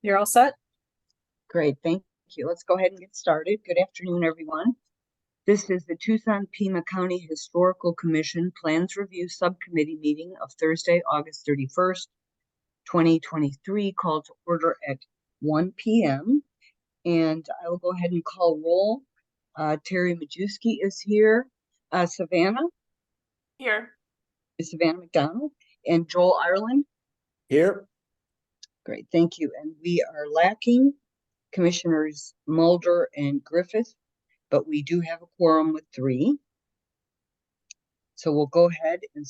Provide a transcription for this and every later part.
You're all set? Great, thank you. Let's go ahead and get started. Good afternoon, everyone. This is the Tucson-Pima County Historical Commission Plans Review Subcommittee meeting of Thursday, August 31st, 2023, called to order at 1 p.m. And I will go ahead and call roll. Terry Majewski is here. Savannah? Here. Savannah McDonald. And Joel Ireland? Here. Great, thank you. And we are lacking Commissioners Mulder and Griffith, but we do have a quorum with 3. So we'll go ahead and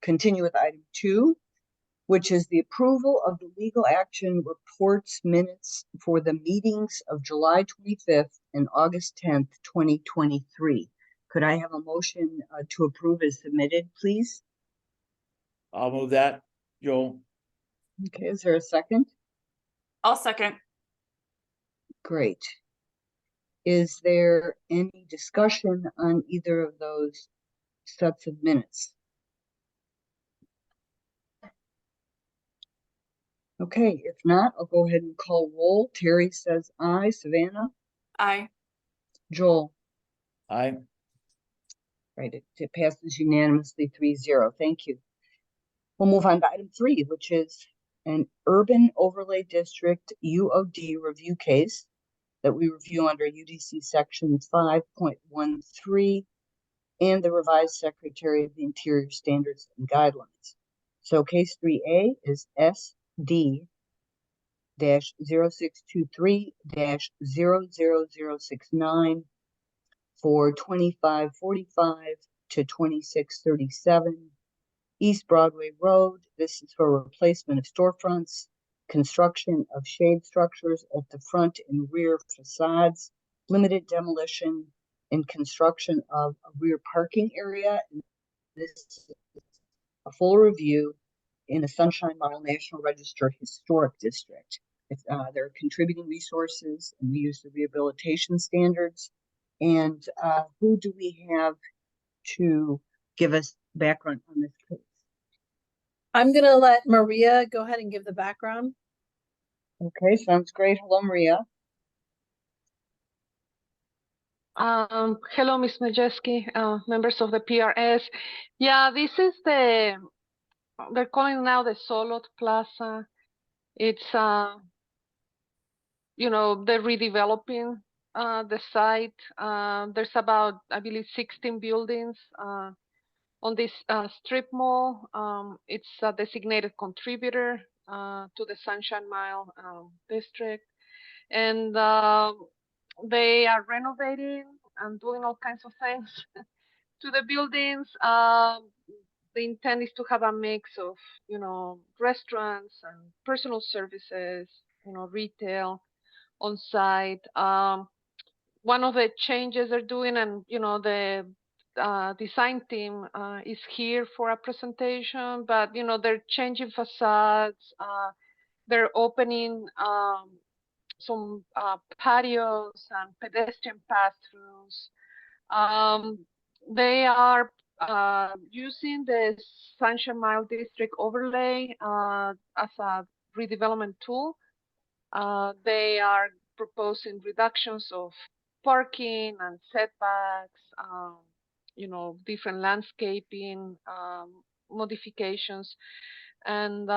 continue with item 2, which is the approval of the legal action reports minutes for the meetings of July 25th and August 10th, 2023. Could I have a motion to approve as submitted, please? I'll move that, Joel. Okay, is there a second? I'll second. Great. Is there any discussion on either of those sets of minutes? Okay, if not, I'll go ahead and call roll. Terry says aye. Savannah? Aye. Joel? Aye. Right, it passes unanimously 3-0. Thank you. We'll move on to item 3, which is an Urban Overlay District UOD review case that we review under UDC Section 5.13 and the revised Secretary of the Interior Standards and Guidelines. So case 3A is SD-0623-00069 for 2545 to 2637 East Broadway Road. This is for replacement of storefronts, construction of shade structures at the front and rear facades, limited demolition and construction of a rear parking area. This is a full review in the Sunshine Mile National Register Historic District. There are contributing resources, and we use the rehabilitation standards. And who do we have to give us background on this case? I'm going to let Maria go ahead and give the background. Okay, sounds great. Hello, Maria. Hello, Ms. Majewski, members of the PRS. Yeah, this is they're calling now the Solot Plaza. It's, they're redeveloping the site. There's about, I believe, 16 buildings on this strip mall. It's a designated contributor to the Sunshine Mile district. And they are renovating and doing all kinds of things to the buildings. The intent is to have a mix of, restaurants and personal services, retail on site. One of the changes they're doing, and the design team is here for a presentation, but they're changing facades. They're opening some patios and pedestrian pass-throughs. They are using the Sunshine Mile District overlay as a redevelopment tool. They are proposing reductions of parking and setbacks, different landscaping modifications, and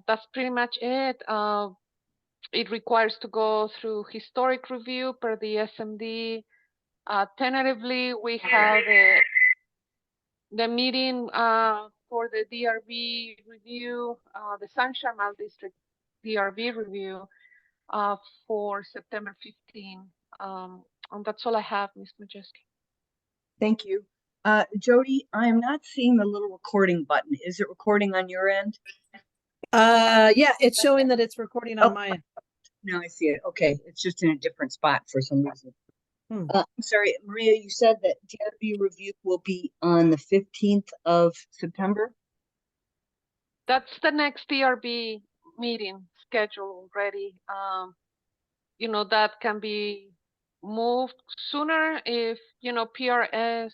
that's pretty much it. It requires to go through historic review per the SMD. Tentatively, we have the meeting for the DRB review, the Sunshine Mile District DRB review for September 15. And that's all I have, Ms. Majewski. Thank you. Jody, I am not seeing the little recording button. Is it recording on your end? Yeah, it's showing that it's recording on my end. No, I see it. Okay, it's just in a different spot for some reason. I'm sorry, Maria, you said that DRB review will be on the 15th of September? That's the next DRB meeting schedule already. That can be moved sooner if, PRS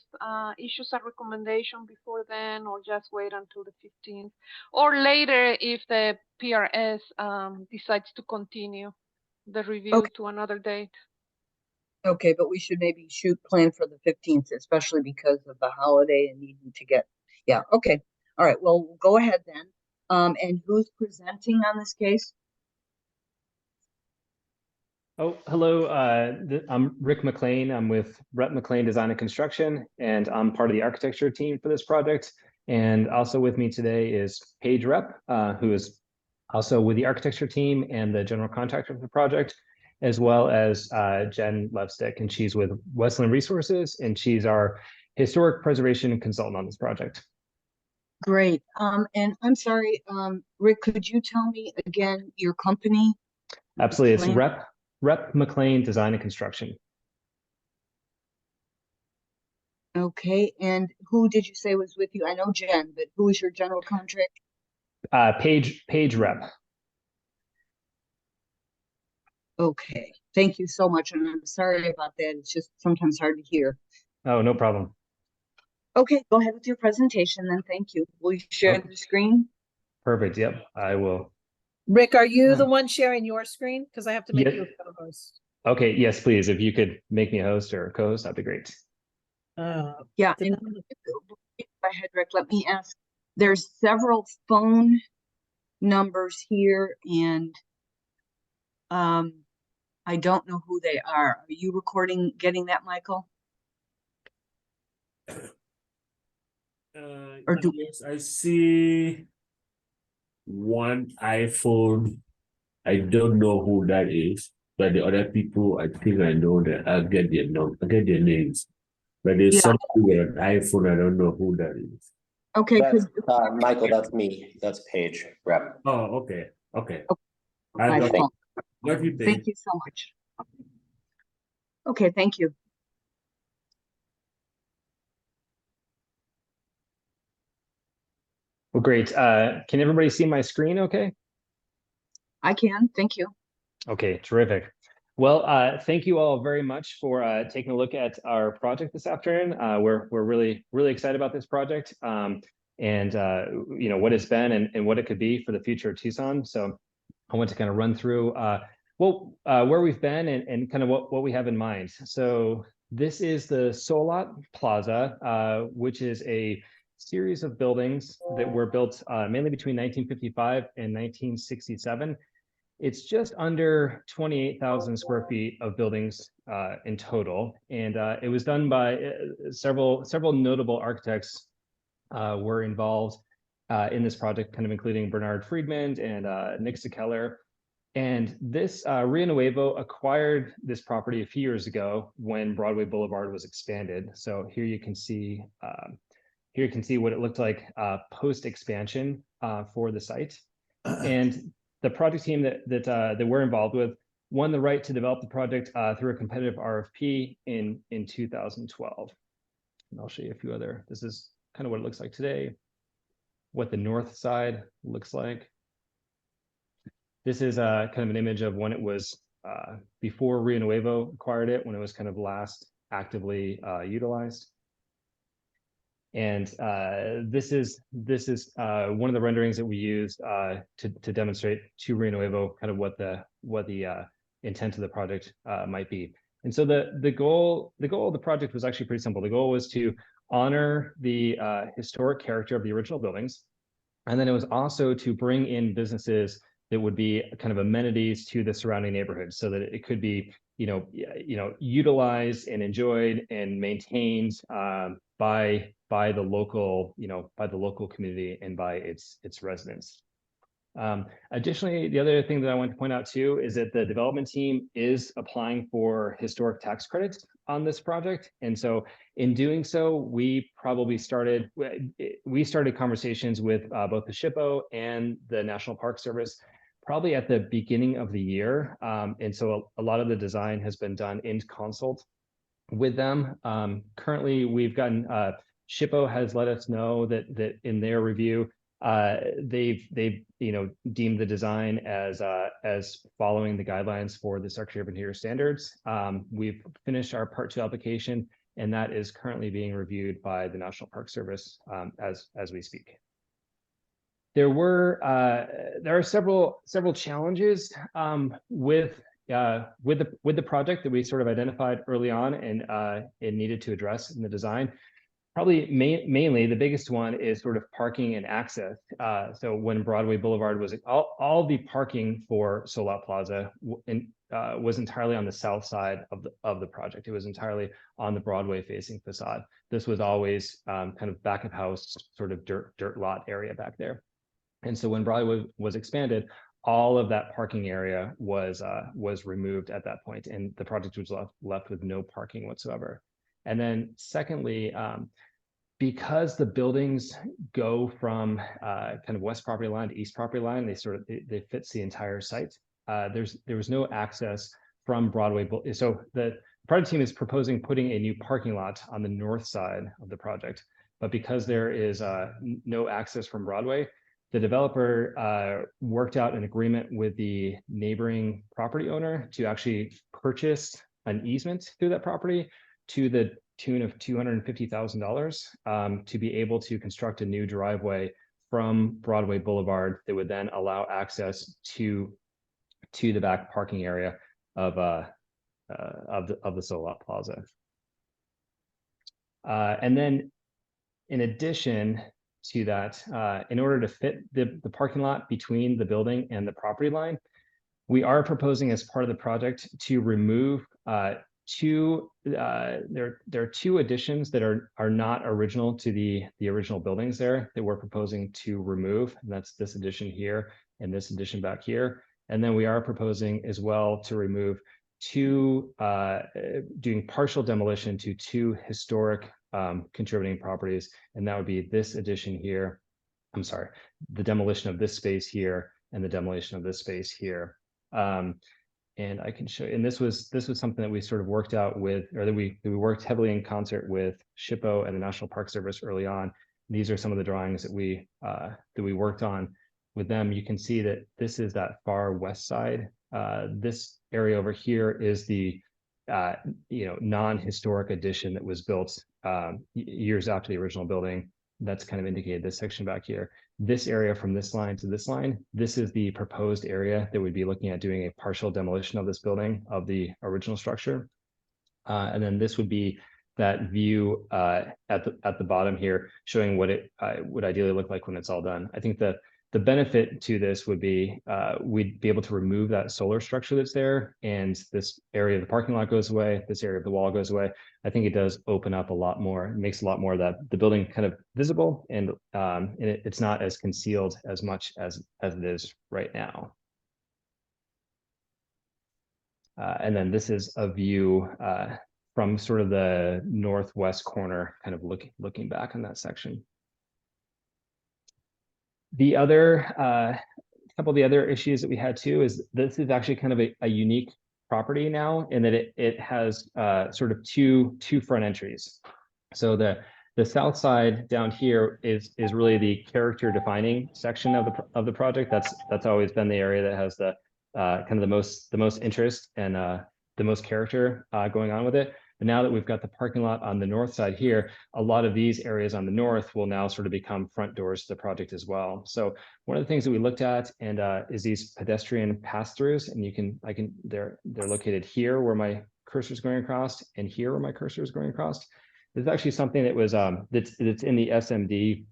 issues a recommendation before then, or just wait until the 15th, or later if the PRS decides to continue the review Okay. to another date. Okay, but we should maybe plan for the 15th, especially because of the holiday and needing to get, yeah, okay. All right, well, we'll go ahead then. And who's presenting on this case? Oh, hello. I'm Rick McLean. I'm with Rep McLean Design and Construction, and I'm part of the architecture team for this project. And also with me today is Paige Rep, who is also with the architecture team and the general contractor for the project, as well as Jen Levstick, and she's with Westland Resources, and she's our historic preservation consultant on this project. Great. And I'm sorry, Rick, could you tell me again your company? Absolutely, it's Plan? Rep McLean Design and Construction. Okay, and who did you say was with you? I know Jen, but who is your general contract? Paige Rep. Okay, thank you so much, and I'm sorry about that. It's just sometimes hard to hear. Oh, no problem. Okay, go ahead with your presentation then. Thank you. Will you share Okay. the screen? Perfect. Yep, I will. Rick, are you the one sharing your screen? Because I have to make Yeah. you a co-host. Okay, yes, please. If you could make me a host or a co-host, that'd be great. Yeah, Did and go ahead, Rick, let me ask. There's several phone numbers here, and I don't know who they are. Are you recording, getting that, Michael? Or do Yes, I see one iPhone. I don't know who that is, but the other people, I think I know that. I'll get their names. But there's Yeah. something with an iPhone. I don't know who that is. Okay, That's could Michael, that's me. That's Paige Rep. Oh, okay, okay. my got phone. got you, Thank you so much. Okay, thank you. Well, great. Can everybody see my screen okay? I can, thank you. Okay, terrific. Well, thank you all very much for taking a look at our project this afternoon. We're really excited about this project and you know what it's been and what it could be for the future of Tucson. So I want to kind of run through where we've been and kind of what we have in mind. So this is the Solot Plaza, which is a series of buildings that were built mainly between 1955 and 1967. It's just under 28,000 square feet of buildings in total, and it was done by several notable architects were involved in this project, kind of including Bernard Friedman and Nick Keller. And this Rio Nuevo acquired this property a few years ago when Broadway Boulevard was expanded. So here you can see what it looked like post expansion for the site. And the project team that we're involved with won the right to develop the project through a competitive RFP in 2012. And I'll show you a few other. This is kind of what it looks like today. What the north side looks like. This is kind of an image of when it was before Rio Nuevo acquired it, when it was kind of last actively utilized. And this is one of the renderings that we used to demonstrate to Rio Nuevo kind of what the intent of the project might be. And so the goal of the project was actually pretty simple. The goal was to honor the historic character of the original buildings, and then it was also to bring in businesses that would be kind of amenities to the surrounding neighborhood, so that it could be utilized and enjoyed and maintained by the local community and by its residents. Additionally, the other thing that I want to point out too is that the development team is applying for historic tax credits on this project. And so in doing so, we started conversations with both the SHPO and the National Park Service probably at the beginning of the year. And so a lot of the design has been done in consult with them. Currently, we've gotten SHPO has let us know that in their review, they've deemed the design as following the guidelines for the Secretary of Interior standards. We've finished our Part 2 application, and that is currently being reviewed by the National Park Service as we speak. there are several challenges with the project that we sort of identified early on, and it needed to address in the design. Probably mainly the biggest one is sort of parking and access. So when Broadway Boulevard was all the parking for Solot Plaza was entirely on the south side of the project. It was entirely on the Broadway facing facade. This was always kind of back of house, sort of dirt lot area back there. And so when Broadway was expanded, all of that parking area was removed at that point, and the project was left with no parking whatsoever. And then secondly, because the buildings go from kind of west property line to east property line, they fit the entire site. There was no access from Broadway. So the project team is proposing putting a new parking lot on the north side of the project, but because there is no access from Broadway, the developer worked out an agreement with the neighboring property owner to actually purchase an easement through that property to the tune of $250,000 to be able to construct a new driveway from Broadway Boulevard that would then allow access to the back parking area of the Solot Plaza. And then in addition to that, in order to fit the parking lot between the building and the property line, we are proposing as part of the project to remove there are two additions that are not original to the original buildings there that we're proposing to remove, and that's this addition here and this addition back here. And then we are proposing as well to remove doing partial demolition to two historic contributing properties, and that would be this addition here. I'm sorry, the demolition of this space here and the demolition of this space here. And I can show you, and this was something that we sort of worked out with, or that we worked heavily in concert with SHPO and the National Park Service early on. These are some of the drawings that we worked on with them. You can see that this is that far west side. This area over here is the non-historic addition that was built years after the original building. That's kind of indicated this section back here. This area from this line to this line, this is the proposed area that we'd be looking at doing a partial demolition of this building, of the original structure. And then this would be that view at the bottom here, showing what it would ideally look like when it's all done. I think the benefit to this would be we'd be able to remove that solar structure that's there, and this area of the parking lot goes away, this area of the wall goes away. I think it does open up a lot more. It makes a lot more of the building kind of visible, and it's not as concealed as much as it is right now. And then this is a view from sort of the northwest corner, kind of looking back on that section. The other couple of the other issues that we had too is this is actually kind of a unique property now, in that it has sort of two front entries. So the south side down here is really the character defining section of the project. That's always been the area that has the kind of the most interest and the most character going on with it. But now that we've got the parking lot on the north side here, a lot of these areas on the north will now sort of become front doors to the project as well. So one of the things that we looked at and is these pedestrian pass-throughs, and they're located here where my cursor is going across, and here where my cursor is going across. This is actually something that was that's in the SMD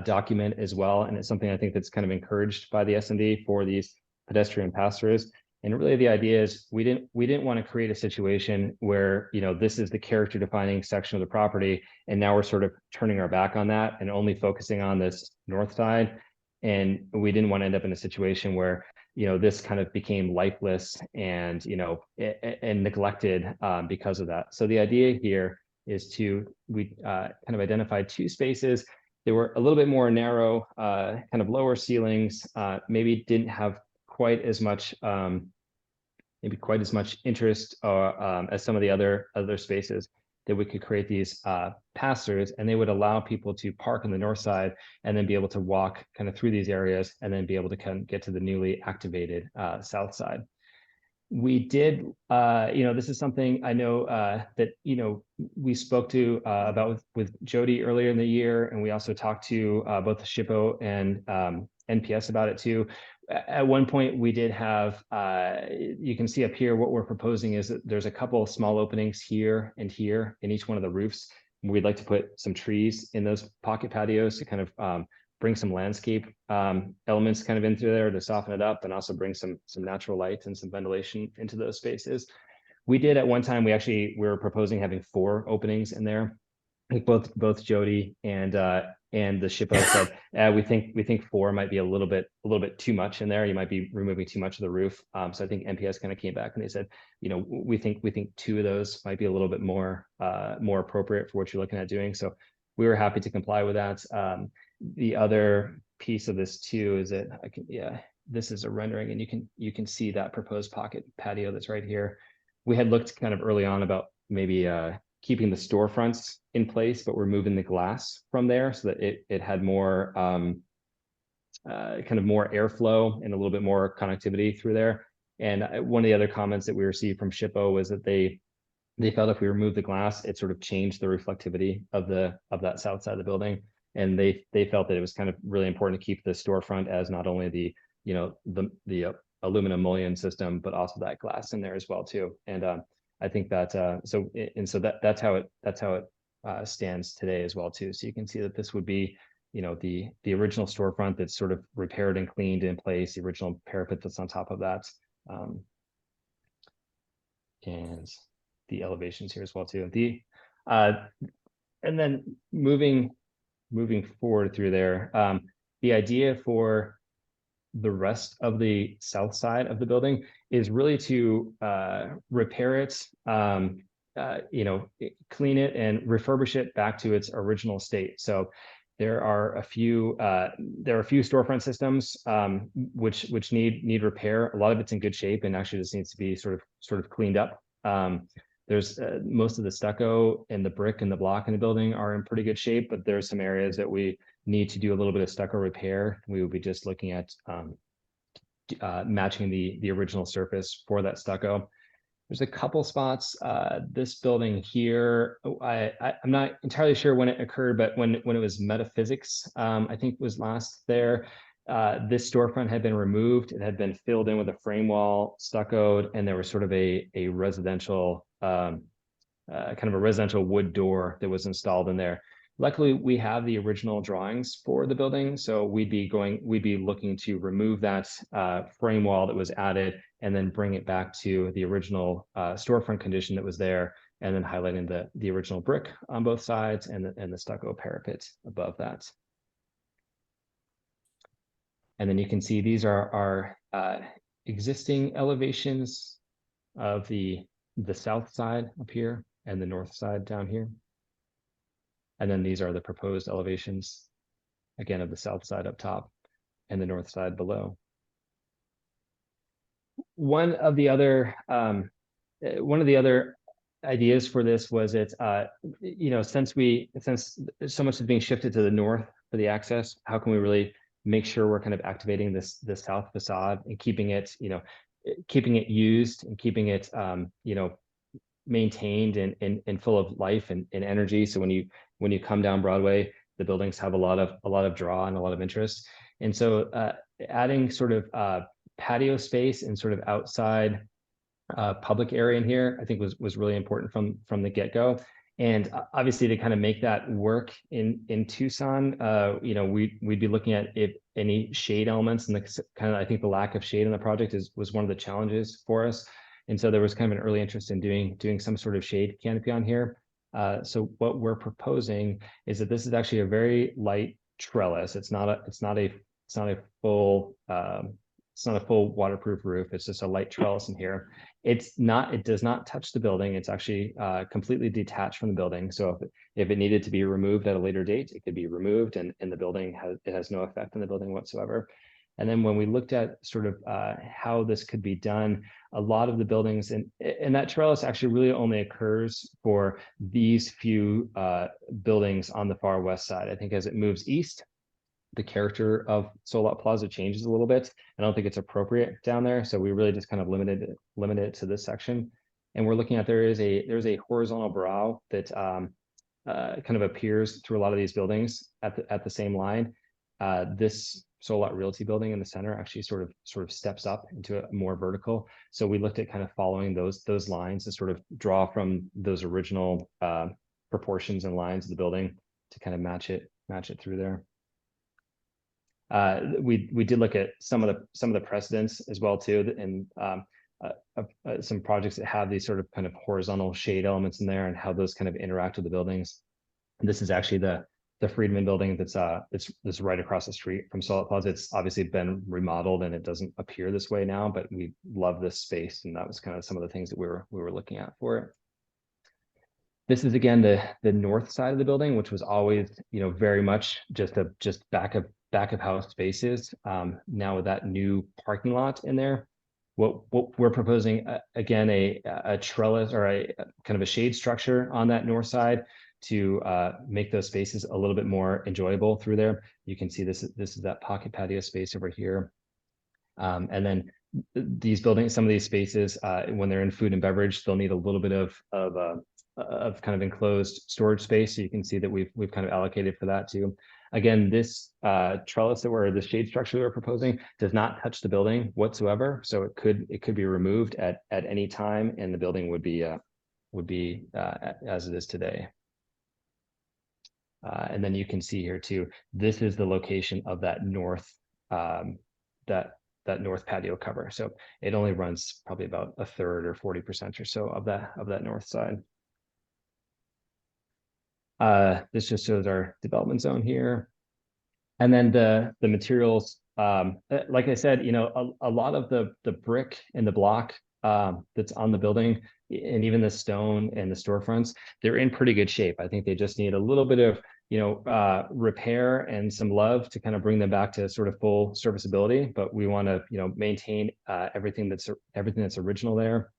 document as well, and it's something I think that's kind of encouraged by the SMD for these pedestrian pass-throughs. And really the idea is we didn't want to create a situation where, this is the character defining section of the property, and now we're sort of turning our back on that and only focusing on this north side. And we didn't want to end up in a situation where, this kind of became lifeless and, and neglected because of that. So the idea here is we kind of identified two spaces. They were a little bit more narrow, kind of lower ceilings, maybe didn't have quite as much interest as some of the other spaces, that we could create these pass-throughs, and they would allow people to park on the north side and then be able to walk kind of through these areas and then be able to get to the newly activated south side. We did, this is something I know that, we spoke to about with Jody earlier in the year, and we also talked to both SHPO and NPS about it too. At one point, we did have, you can see up here, what we're proposing is that there's a couple of small openings here and here in each one of the roofs. We'd like to put some trees in those pocket patios to kind of bring some landscape elements kind of into there to soften it up, and also bring some natural light and some ventilation into those spaces. We did at one time, we were proposing having 4 openings in there. I think both Jody and the SHPO said, we think 4 might be a little bit too much in there. You might be removing too much of the roof. So I think NPS kind of came back and they said, we think 2 of those might be a little bit more appropriate for what you're looking at doing. So we were happy to comply with that. The other piece of this too is that this is a rendering, and you can see that proposed pocket patio that's right here. We had looked kind of early on about maybe keeping the storefronts in place, but removing the glass from there so that it had more kind of more airflow and a little bit more connectivity through there. And one of the other comments that we received from SHPO was that they felt if we removed the glass, it sort of changed the reflectivity of that south side of the building. And they felt that it was kind of really important to keep the storefront as not only the aluminum mullion system, but also that glass in there as well too. And I think that that's how it stands today as well too. So you can see that this would be, the original storefront that's sort of repaired and cleaned in place, the original parapet that's on top of that, and the elevations here as well too. And then moving forward through there, the idea for the rest of the south side of the building is really to repair it, clean it and refurbish it back to its original state. So there are a few storefront systems which need repair. A lot of it's in good shape and actually just needs to be sort of cleaned up. There's most of the stucco and the brick and the block in the building are in pretty good shape, but there's some areas that we need to do a little bit of stucco repair. We will be just looking at matching the original surface for that stucco. There's a couple spots. This building here, I'm not entirely sure when it occurred, but when it was Metaphysics, I think was last there. This storefront had been removed. It had been filled in with a frame wall, stuccoed, and there was sort of a residential kind of a residential wood door that was installed in there. Luckily, we have the original drawings for the building, so we'd be looking to remove that frame wall that was added and then bring it back to the original storefront condition that was there, and then highlighting the original brick on both sides and the stucco parapet above that. And then you can see these are our existing elevations of the south side up here and the north side down here. And then these are the proposed elevations, again, of the south side up top and the north side below. One of the other ideas for this was since so much is being shifted to the north for the access, how can we really make sure we're kind of activating this south facade and keeping it used and keeping it maintained and full of life and energy. So when you come down Broadway, the buildings have a lot of draw and a lot of interest. And so adding sort of patio space and sort of outside public area in here, I think was really important from the get-go. And obviously to kind of make that work in Tucson, we'd be looking at if any shade elements, and I think the lack of shade in the project was one of the challenges for us. And so there was kind of an early interest in doing some sort of shade canopy on here. So what we're proposing is that this is actually a very light trellis. It's not a full waterproof roof. It's just a light trellis in here. It does not touch the building. It's actually completely detached from the building. So if it needed to be removed at a later date, it could be removed, and the building has no effect on the building whatsoever. And then when we looked at sort of how this could be done, a lot of the buildings, and that trellis actually really only occurs for these few buildings on the far west side. I think as it moves east, the character of Solot Plaza changes a little bit. I don't think it's appropriate down there, so we really just kind of limited it to this section. And we're looking at there's a horizontal brow that kind of appears through a lot of these buildings at the same line. This Solot Realty building in the center actually sort of steps up into a more vertical. So we looked at kind of following those lines to sort of draw from those original proportions and lines of the building to kind of match it through there. We did look at some of the precedents as well too, and some projects that have these sort of kind of horizontal shade elements in there and how those kind of interact with the buildings. And this is actually the Friedman building that's right across the street from Solot Plaza. It's obviously been remodeled and it doesn't appear this way now, but we love this space, and that was kind of some of the things that we were looking at for it. This is again the north side of the building, which was always, you know, very much just back of house spaces. Now with that new parking lot in there, what we're proposing, again, a trellis or a kind of a shade structure on that north side to make those spaces a little bit more enjoyable through there. You can see this is that pocket patio space over here. And then these buildings, some of these spaces, when they're in food and beverage, they'll need a little bit of kind of enclosed storage space. So you can see that we've kind of allocated for that too. Again, this trellis the shade structure that we're proposing does not touch the building whatsoever. So it could be removed at any time, and the building would be as it is today. And then you can see here too, this is the location of that north that north patio cover. So it only runs probably about a third or 40% or so of that north side. This just shows our development zone here. And then the materials, like I said, you know, a lot of the brick and the block that's on the building, and even the stone and the storefronts, they're in pretty good shape. I think they just need a little bit of, you know, repair and some love to kind of bring them back to sort of full serviceability. But we want to, you know, maintain everything that's original there.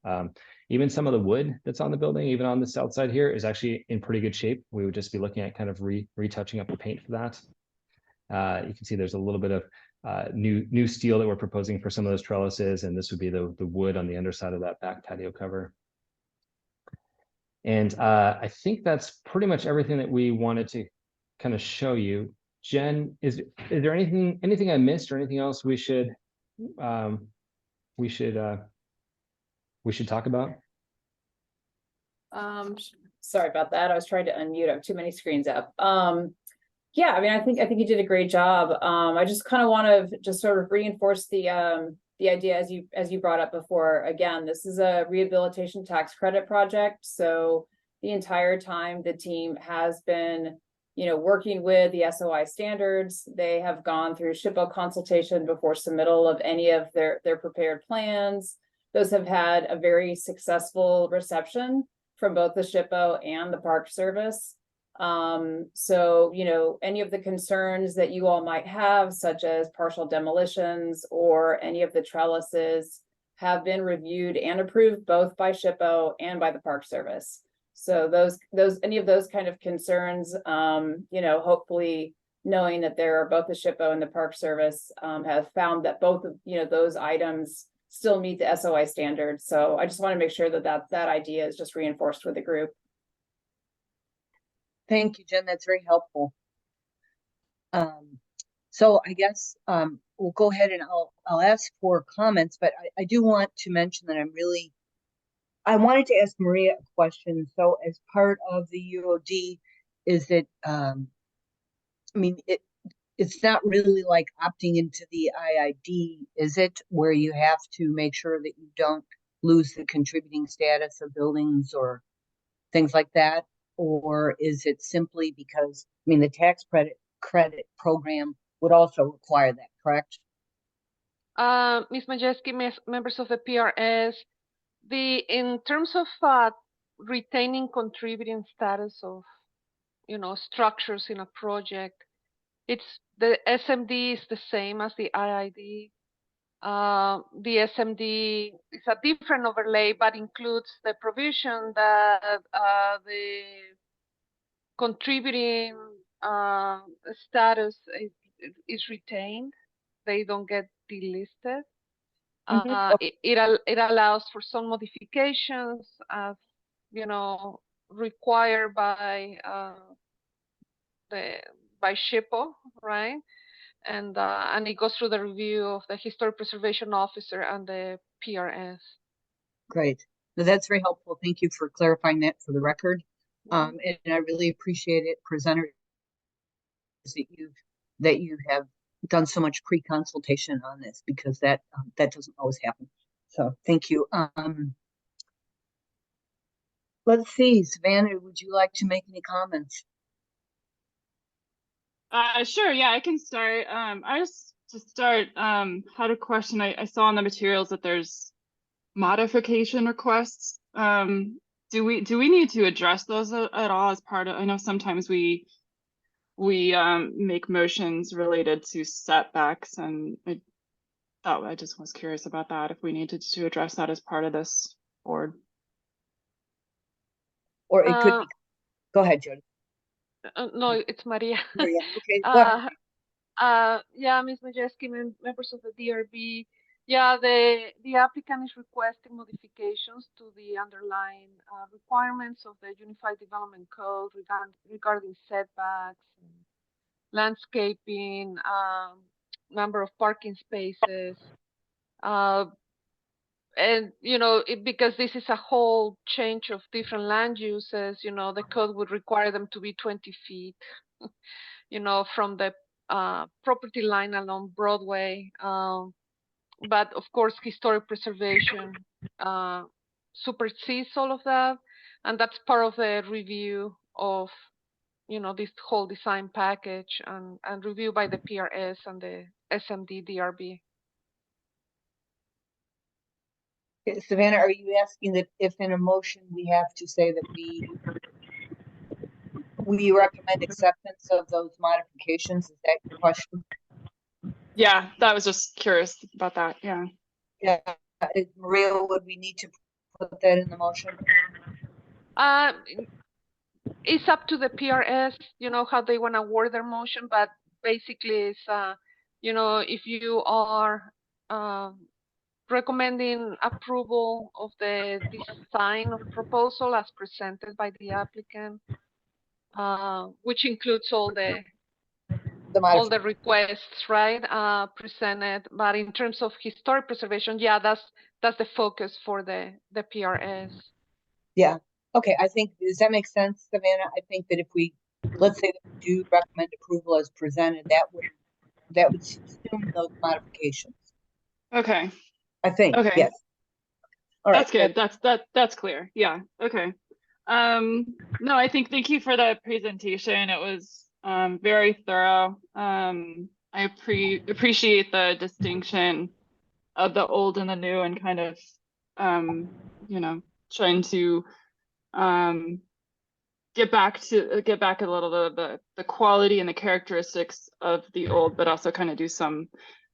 Even some of the wood that's on the building, even on the south side here, is actually in pretty good shape. We would just be looking at kind of retouching up the paint for that. You can see there's a little bit of new steel that we're proposing for some of those trellises, and this would be the wood on the underside of that back patio cover. And I think that's pretty much everything that we wanted to kind of show you. Jen, is there anything I missed or anything else we should talk about? Sorry about that. I was trying to unmute. I have too many screens up. Yeah, I mean, I think you did a great job. I just kind of want to just sort of reinforce the idea as you brought up before. Again, this is a rehabilitation tax credit project. So the entire time the team has been, you know, working with the SOI standards. They have gone through SHPO consultation before submittal of any of their prepared plans. Those have had a very successful reception from both the SHPO and the Park Service. So, you know, any of the concerns that you all might have, such as partial demolitions or any of the trellises, have been reviewed and approved both by SHPO and by the Park Service. So any of those kind of concerns, you know, hopefully knowing that there are both the SHPO and the Park Service have found that both of, you know, those items still meet the SOI standards. So I just want to make sure that idea is just reinforced with the group. Thank you, Jen. That's very helpful. So I guess we'll go ahead and I'll ask for comments, but I do want to mention that I wanted to ask Maria a question. So as part of the UOD, is it, I mean, it's not really like opting into the IID, is it? Where you have to make sure that you don't lose the contributing status of buildings or things like that? Or is it simply because, I mean, the tax credit program would also require that, correct? Ms. Majewski, members of the PRS, in terms of retaining contributing status of, you know, structures in a project, it's the SMD is the same as the IID. The SMD is a different overlay, but includes the provision that the contributing status is retained. They don't get delisted. It allows for some modifications as, you know, required by SHPO, right? And it goes through the review of the Historic Preservation Officer and the PRS. Great. No, that's very helpful. Thank you for clarifying that for the record. And I really appreciate it, presenters, that you have done so much pre-consultation on this, because that doesn't always happen. So thank you. Let's see, Savannah, would you like to make any comments? Sure, yeah, I can start. I just to start had a question. I saw in the materials that there's modification requests. Do we need to address those at all as part of, I know sometimes we make motions related to setbacks, and I just was curious about that, if we needed to address that as part of this board. Or it could be, go ahead, Jody. No, it's Maria. Maria, okay, go ahead. Yeah, Ms. Majeski, members of the DRB. Yeah, the applicant is requesting modifications to the underlying requirements of the Unified Development Code regarding setbacks, and landscaping, number of parking spaces, and you know, because this is a whole change of different land uses, you know, the code would require them to be 20 feet, you know, from the property line along Broadway. But of course, historic preservation supersedes all of that, and that's part of the review of, you know, this whole design package and review by the PRS and the SMD DRB. Savannah, are you asking that if in a motion we have to say that we recommend acceptance of those modifications? Is that your question? Yeah, that was just curious about that. Yeah. Yeah, Maria, would we need to put that in the motion? It's up to the PRS, you know, how they want to word their motion, but basically it's, you know, if you are recommending approval of the design of proposal as presented by the applicant, which includes all the requests, right, presented. But in terms of historic preservation, yeah, that's the focus for the PRS. Yeah. Okay. I think, does that make sense, Savannah? I think that if we, let's say that we do recommend approval as presented, that would assume those modifications. Okay. I think. Okay. Yes. All right. That's good. That's clear. Yeah. Okay. No, I think, thank you for the presentation. It was very thorough. I appreciate the distinction of the old and the new, and kind of you know, trying to get back a little bit of the quality and the characteristics of the old, but also kind of do some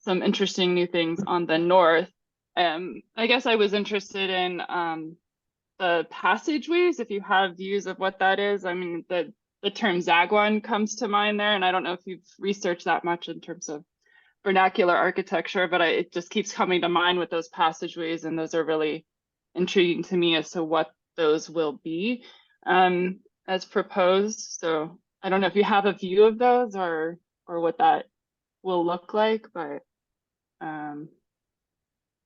interesting new things on the north. I guess I was interested in the passageways, if you have views of what that is. I mean, the term Zagwan comes to mind there, and I don't know if you've researched that much in terms of vernacular architecture, but it just keeps coming to mind with those passageways, and those are really intriguing to me as to what those will be as proposed. So I don't know if you have a view of those or what that will look like, but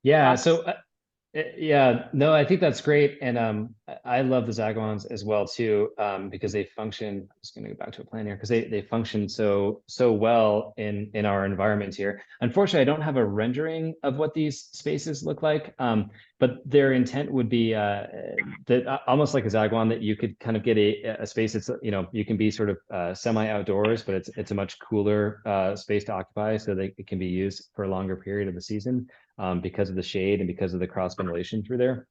yeah, so yeah, no, I think that's great. And I love the Zagawans as well too, because they function, I'm just going to go back to a plan here, because they function so well in our environment here. Unfortunately, I don't have a rendering of what these spaces look like, but their intent would be that almost like a Zagwan, that you could kind of get a space that's, you know, you can be sort of semi outdoors, but it's a much cooler space to occupy, so that it can be used for a longer period of the season. Because of the shade and because of the cross ventilation through there.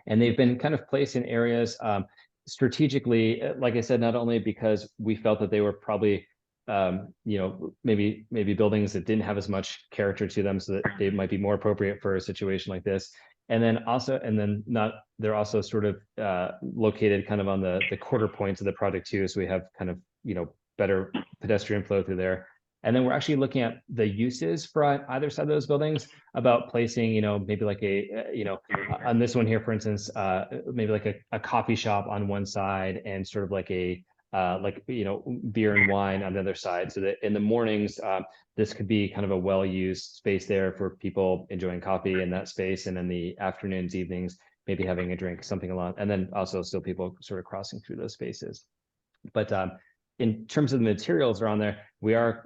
And they've been kind of placed in areas strategically, like I said, not only because we felt that they were probably, you know, maybe buildings that didn't have as much character to them, so that they might be more appropriate for a situation like this. And then they're also sort of located kind of on the quarter points of the project too. So we have kind of, you know, better pedestrian flow through there. And then we're actually looking at the uses for either side of those buildings, about placing, maybe like on this one here, for instance, maybe like a coffee shop on one side, and sort of like a beer and wine on the other side, so that in the mornings, this could be kind of a well-used space there for people enjoying coffee in that space, and in the afternoons, evenings, maybe having a drink, something along, and then also still people sort of crossing through those spaces. But in terms of the materials are on there, we are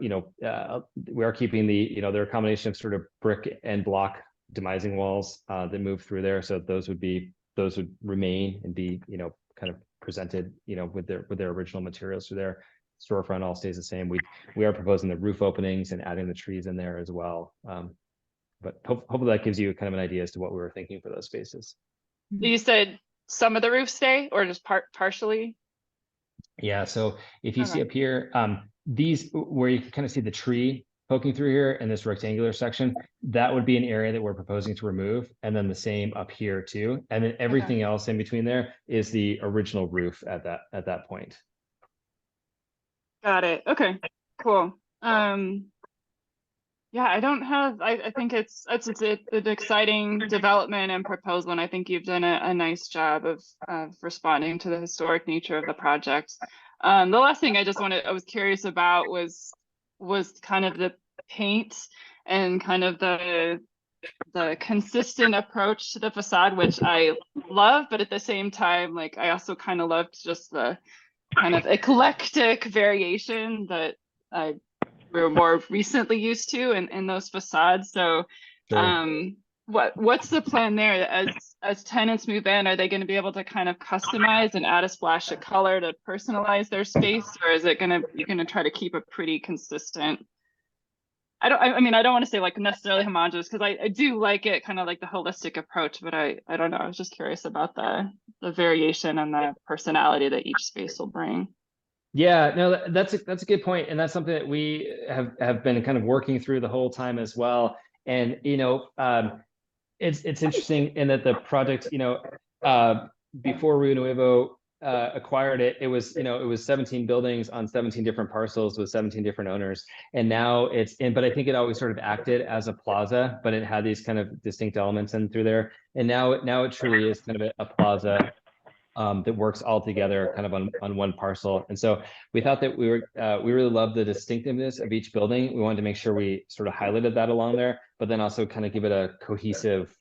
keeping they're a combination of sort of brick and block demising walls that move through there. So those would remain and be, kind of presented, with their original materials through there. Storefront all stays the same. We are proposing the roof openings and adding the trees in there as well. But hopefully that gives you kind of an idea as to what we were thinking for those spaces. You said some of the roofs stay, or just partially? Yeah, so if you see Okay. up here, these where you can kind of see the tree poking through here in this rectangular section, that would be an area that we're proposing to remove, and then the same up here too. And then everything else in between there is the original roof at that point. Got it. Okay, cool. Yeah, I think it's an exciting development and proposal, and I think you've done a nice job of responding to the historic nature of the project. The last thing I was curious about was kind of the paint and kind of the consistent approach to the facade, which I love, but at the same time, like, I also kind of loved just the kind of eclectic variation that we're more recently used to in those facades. So Sure. what's the plan there? As tenants move in, are they going to be able to kind of customize and add a splash of color to personalize their space, or is you're gonna try to keep a pretty consistent? I don't want to say like necessarily homogeneous, because I do like it, kind of like the holistic approach, but I don't know. I was just curious about the variation and the personality that each space will bring. Yeah, no, that's a good point, and that's something that we have been kind of working through the whole time as well. And it's interesting in that the project, before Rio Nuevo acquired it, it was 17 buildings on 17 different parcels with 17 different owners, and now but I think it always sort of acted as a plaza, but it had these kind of distinct elements in through there, and now it truly is kind of a plaza that works all together kind of on one parcel. And so we thought that we really loved the distinctiveness of each building. We wanted to make sure we sort of highlighted that along there, but then also kind of give it a cohesive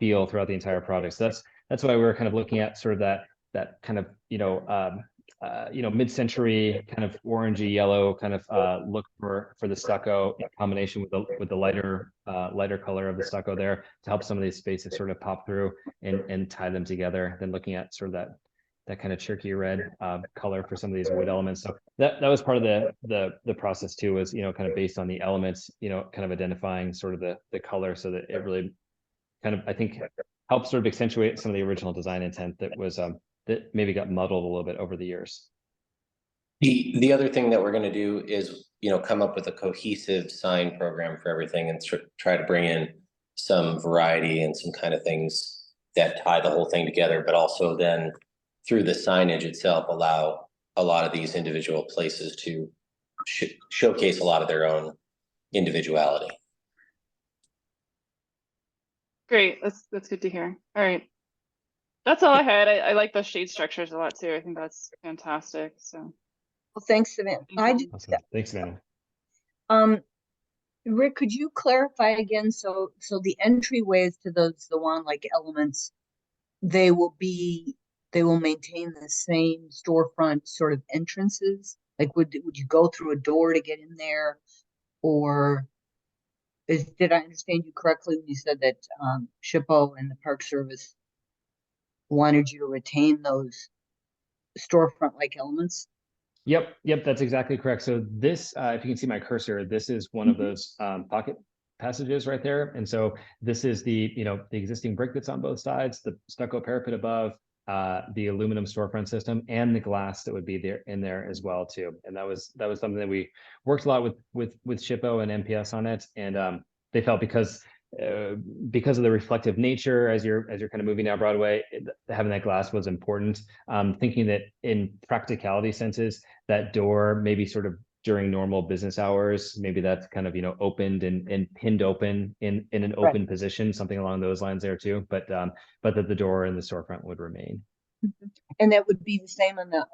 feel throughout the entire project. So that's why we were kind of looking at sort of that kind of mid-century kind of orangey yellow kind of look for the stucco, in combination with the lighter color of the stucco there, to help some of these spaces sort of pop through and tie them together. Then looking at sort of that kind of cherry red color for some of these wood elements. So that was part of the process too, was kind of based on the elements, kind of identifying sort of the color, so that it really kind of, I think, helps sort of accentuate some of the original design intent that was that maybe got muddled a little bit over the years. The other thing that we're going to do is, come up with a cohesive sign program for everything, and try to bring in some variety and some kind of things that tie the whole thing together, but also then through the signage itself allow a lot of these individual places to showcase a lot of their own individuality. Great, that's good to hear. All right, that's all I had. I like those shade structures a lot too. I think that's fantastic. So, Well, thanks, Savannah. Awesome. Thanks, Savannah. Rick, could you clarify again? So the entryways to the wand-like elements, they will maintain the same storefront sort of entrances? Like, would you go through a door to get in there, or did I understand you correctly when you said that SHPO and the Park Service wanted you to retain those storefront-like elements? Yep, that's exactly correct. So this, if you can see my cursor, this is one of those pocket passages right there. And so this is the existing brick that's on both sides, the stucco parapet above, the aluminum storefront system, and the glass that would be there in there as well too. And that was something that we worked a lot with SHPO and MPS on it, and they felt because of the reflective nature as you're kind of moving down Broadway, having that glass was important. Thinking that in practicality senses, that door maybe sort of during normal business hours. Maybe that's kind of, opened and pinned open in an open position, something along those lines there too. But that the door in the storefront would remain. And that would be the same on the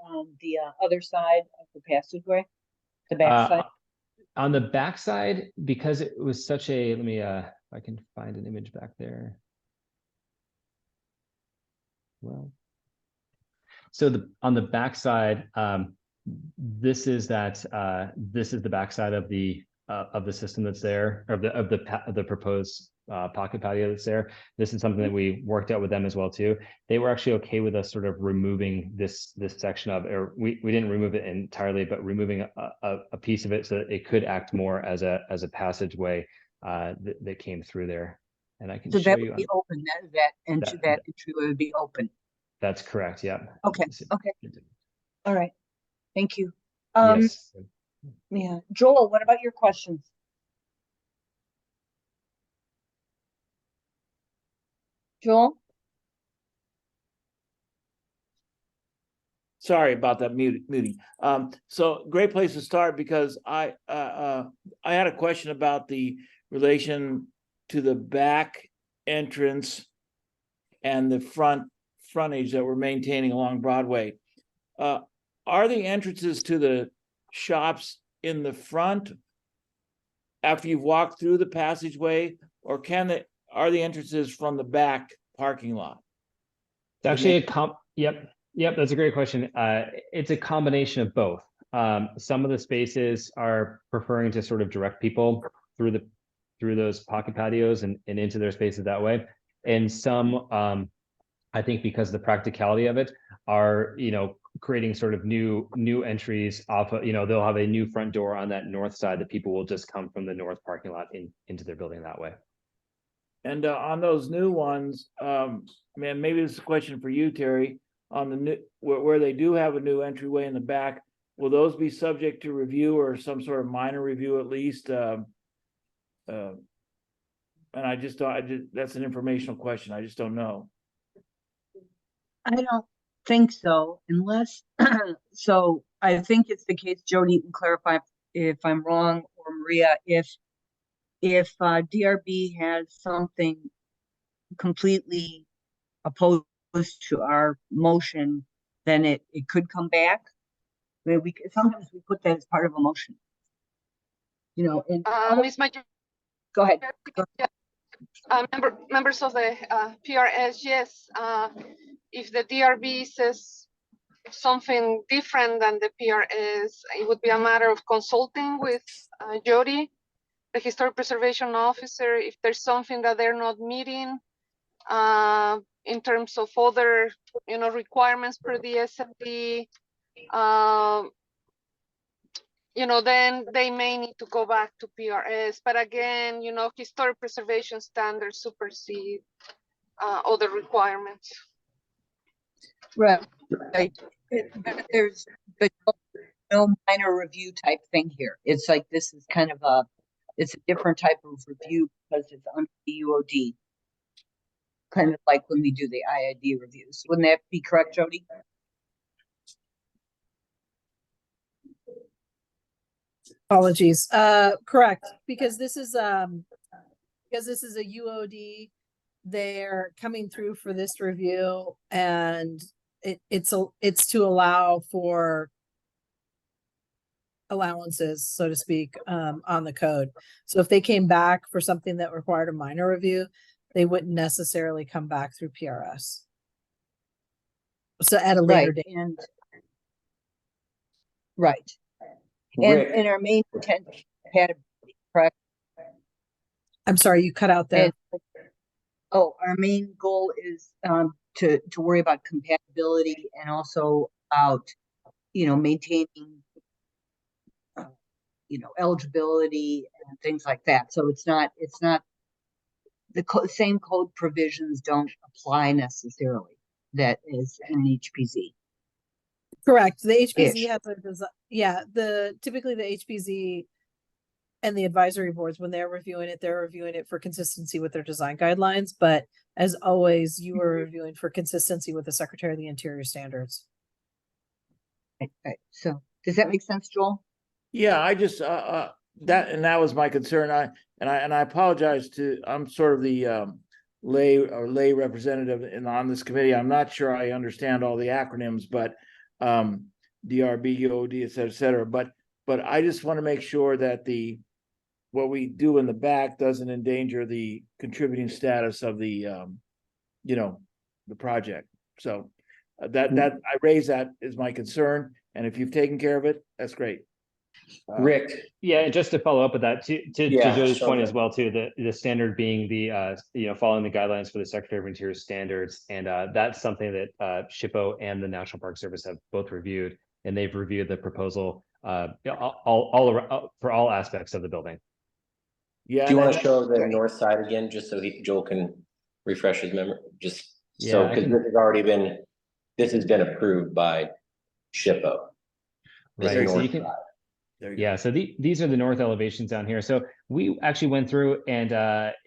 other side of the passageway, the back side. On the backside, because it was such a, let me, if I can find an image back there. Well, so on the backside, this is the backside of the system that's there, or of the proposed pocket patio that's there. This is something that we worked out with them as well too. They were actually okay with us sort of removing this section of, or we didn't remove it entirely, but removing a piece of it so that it could act more as a passageway that came through there. And I can So show that you would be open. That entryway would be open. That's correct. Yeah. Okay. Okay. All right. Thank you. Yes. Yeah. Joel, what about your questions? Joel? Sorry about that muting. So great place to start, because I had a question about the relation to the back entrance and the frontage that we're maintaining along Broadway. Are the entrances to the shops in the front after you've walked through the passageway, or are the entrances from the back parking lot? It's actually Yep, that's a great question. It's a combination of both. Some of the spaces are preferring to sort of direct people through those pocket patios and into their spaces that way. And some, I think because of the practicality of it, are, creating sort of new entries off of, they'll have a new front door on that north side that people will just come from the north parking lot into their building that way. And on those new ones, man, maybe this is a question for you, Terry. On the new, where they do have a new entryway in the back, will those be subject to review or some sort of minor review at least? And that's an informational question. I just don't know. I don't think so, unless, so I think it's the case, Jody, you can clarify if I'm wrong, or Maria, if DRB has something completely opposed to our motion, then it could come back. I mean, sometimes we put that as part of a motion. And Ms. Major, go ahead. members of the PRS, yes. If the DRB says something different than the PRS, it would be a matter of consulting with Jody, the Historic Preservation Officer, if there's something that they're not meeting in terms of other, requirements per the SMD, then they may need to go back to PRS. But again, historic preservation standards supersede other requirements. Right. There's no minor review type thing here. It's like, this is kind of it's a different type of review because it's under the UOD. Kind of like when we do the IID reviews. Wouldn't that be correct, Jody? Apologies. Correct, because this is a UOD. They're coming through for this review, and it's to allow for allowances, so to speak, on the code. So if they came back for something that required a minor review, they wouldn't necessarily come back through PRS. So at a later date. Right. And our main intent had correct. I'm sorry, you cut out there. Our main goal is to worry about compatibility and also about maintaining eligibility and things like that. So it's not the same code provisions don't apply necessarily that is in HPZ. Correct. The HPZ has a design. Typically the HPZ and the advisory boards, when they're reviewing it for consistency with their design guidelines. But as always, you are reviewing for consistency with the Secretary of the Interior standards. Right. So does that make sense, Joel? Yeah, I just that was my concern. I apologize I'm sort of the lay representative on this committee. I'm not sure I understand all the acronyms, but DRB, OD, et cetera. But I just want to make sure that what we do in the back doesn't endanger the contributing status of the the project. So that I raise that as my concern, and if you've taken care of it, that's great. Rick, Yeah, and just to follow up with that, to Yeah, Jody's sure. point as well, too, the standard being the following the guidelines for the Secretary of Interior standards, and that's something that SHPO and the National Park Service have both reviewed, and they've reviewed the proposal all around, for all aspects of the building. Yeah. do you want to show the north side again, just so Joel can refresh his memory? Just so, Yeah, I because can- this has been approved by SHPO. This Right, so north you can. side. There you go. Yeah, so these are the north elevations down here. So we actually went through and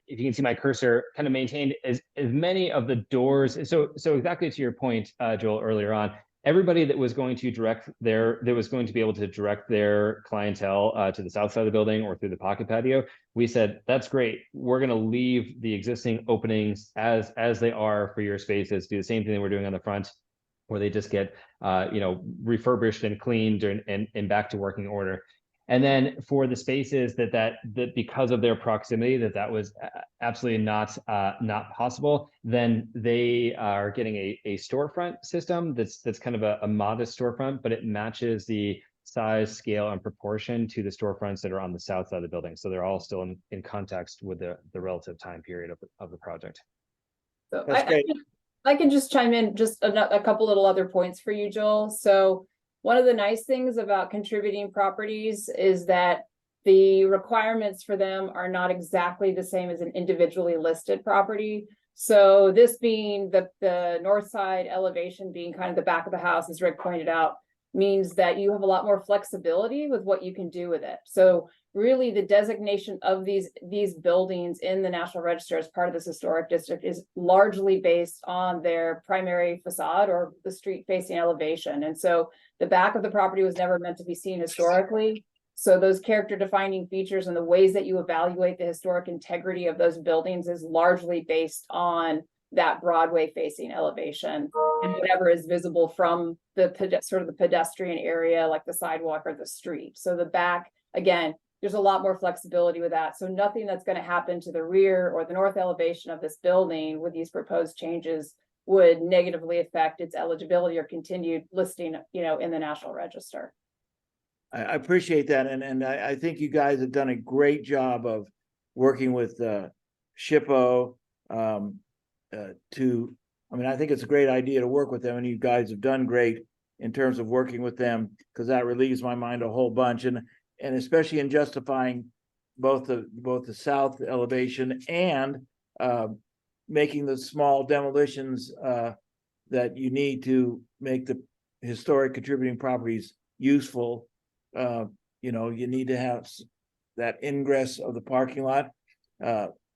if you can see my cursor, kind of maintained as many of the doors. So exactly to your point, Joel, earlier on, everybody that was going to be able to direct their clientele to the south side of the building or through the pocket patio, we said, that's great. We're going to leave the existing openings as they are for your spaces, do the same thing that we're doing on the front, where they just get refurbished and cleaned and back to working order. And then for the spaces that because of their proximity that was absolutely not possible, then they are getting a storefront system that's kind of a modest storefront, but it matches the size, scale, and proportion to the storefronts that are on the south side of the building. So they're all still in context with the relative time period of the project. So That's great. I can just chime in just a couple little other points for you, Joel. So one of the nice things about contributing properties is that the requirements for them are not exactly the same as an individually listed property. So this being the north side elevation being kind of the back of the house, as Rick pointed out, means that you have a lot more flexibility with what you can do with it. So really the designation of these buildings in the National Register as part of this historic district is largely based on their primary facade or the street facing elevation. And so the back of the property was never meant to be seen historically. So those character defining features and the ways that you evaluate the historic integrity of those buildings is largely based on that Broadway facing elevation and whatever is visible from the sort of the pedestrian area, like the sidewalk or the street. So the back, again, there's a lot more flexibility with that. So nothing that's going to happen to the rear or the north elevation of this building with these proposed changes would negatively affect its eligibility or continued listing, in the National Register. I appreciate that, and I think you guys have done a great job of working with SHPO. I think it's a great idea to work with them, and you guys have done great in terms of working with them, because that relieves my mind a whole bunch, and especially in justifying both the south elevation and making the small demolitions that you need to make the historic contributing properties useful. You need to have that ingress of the parking lot.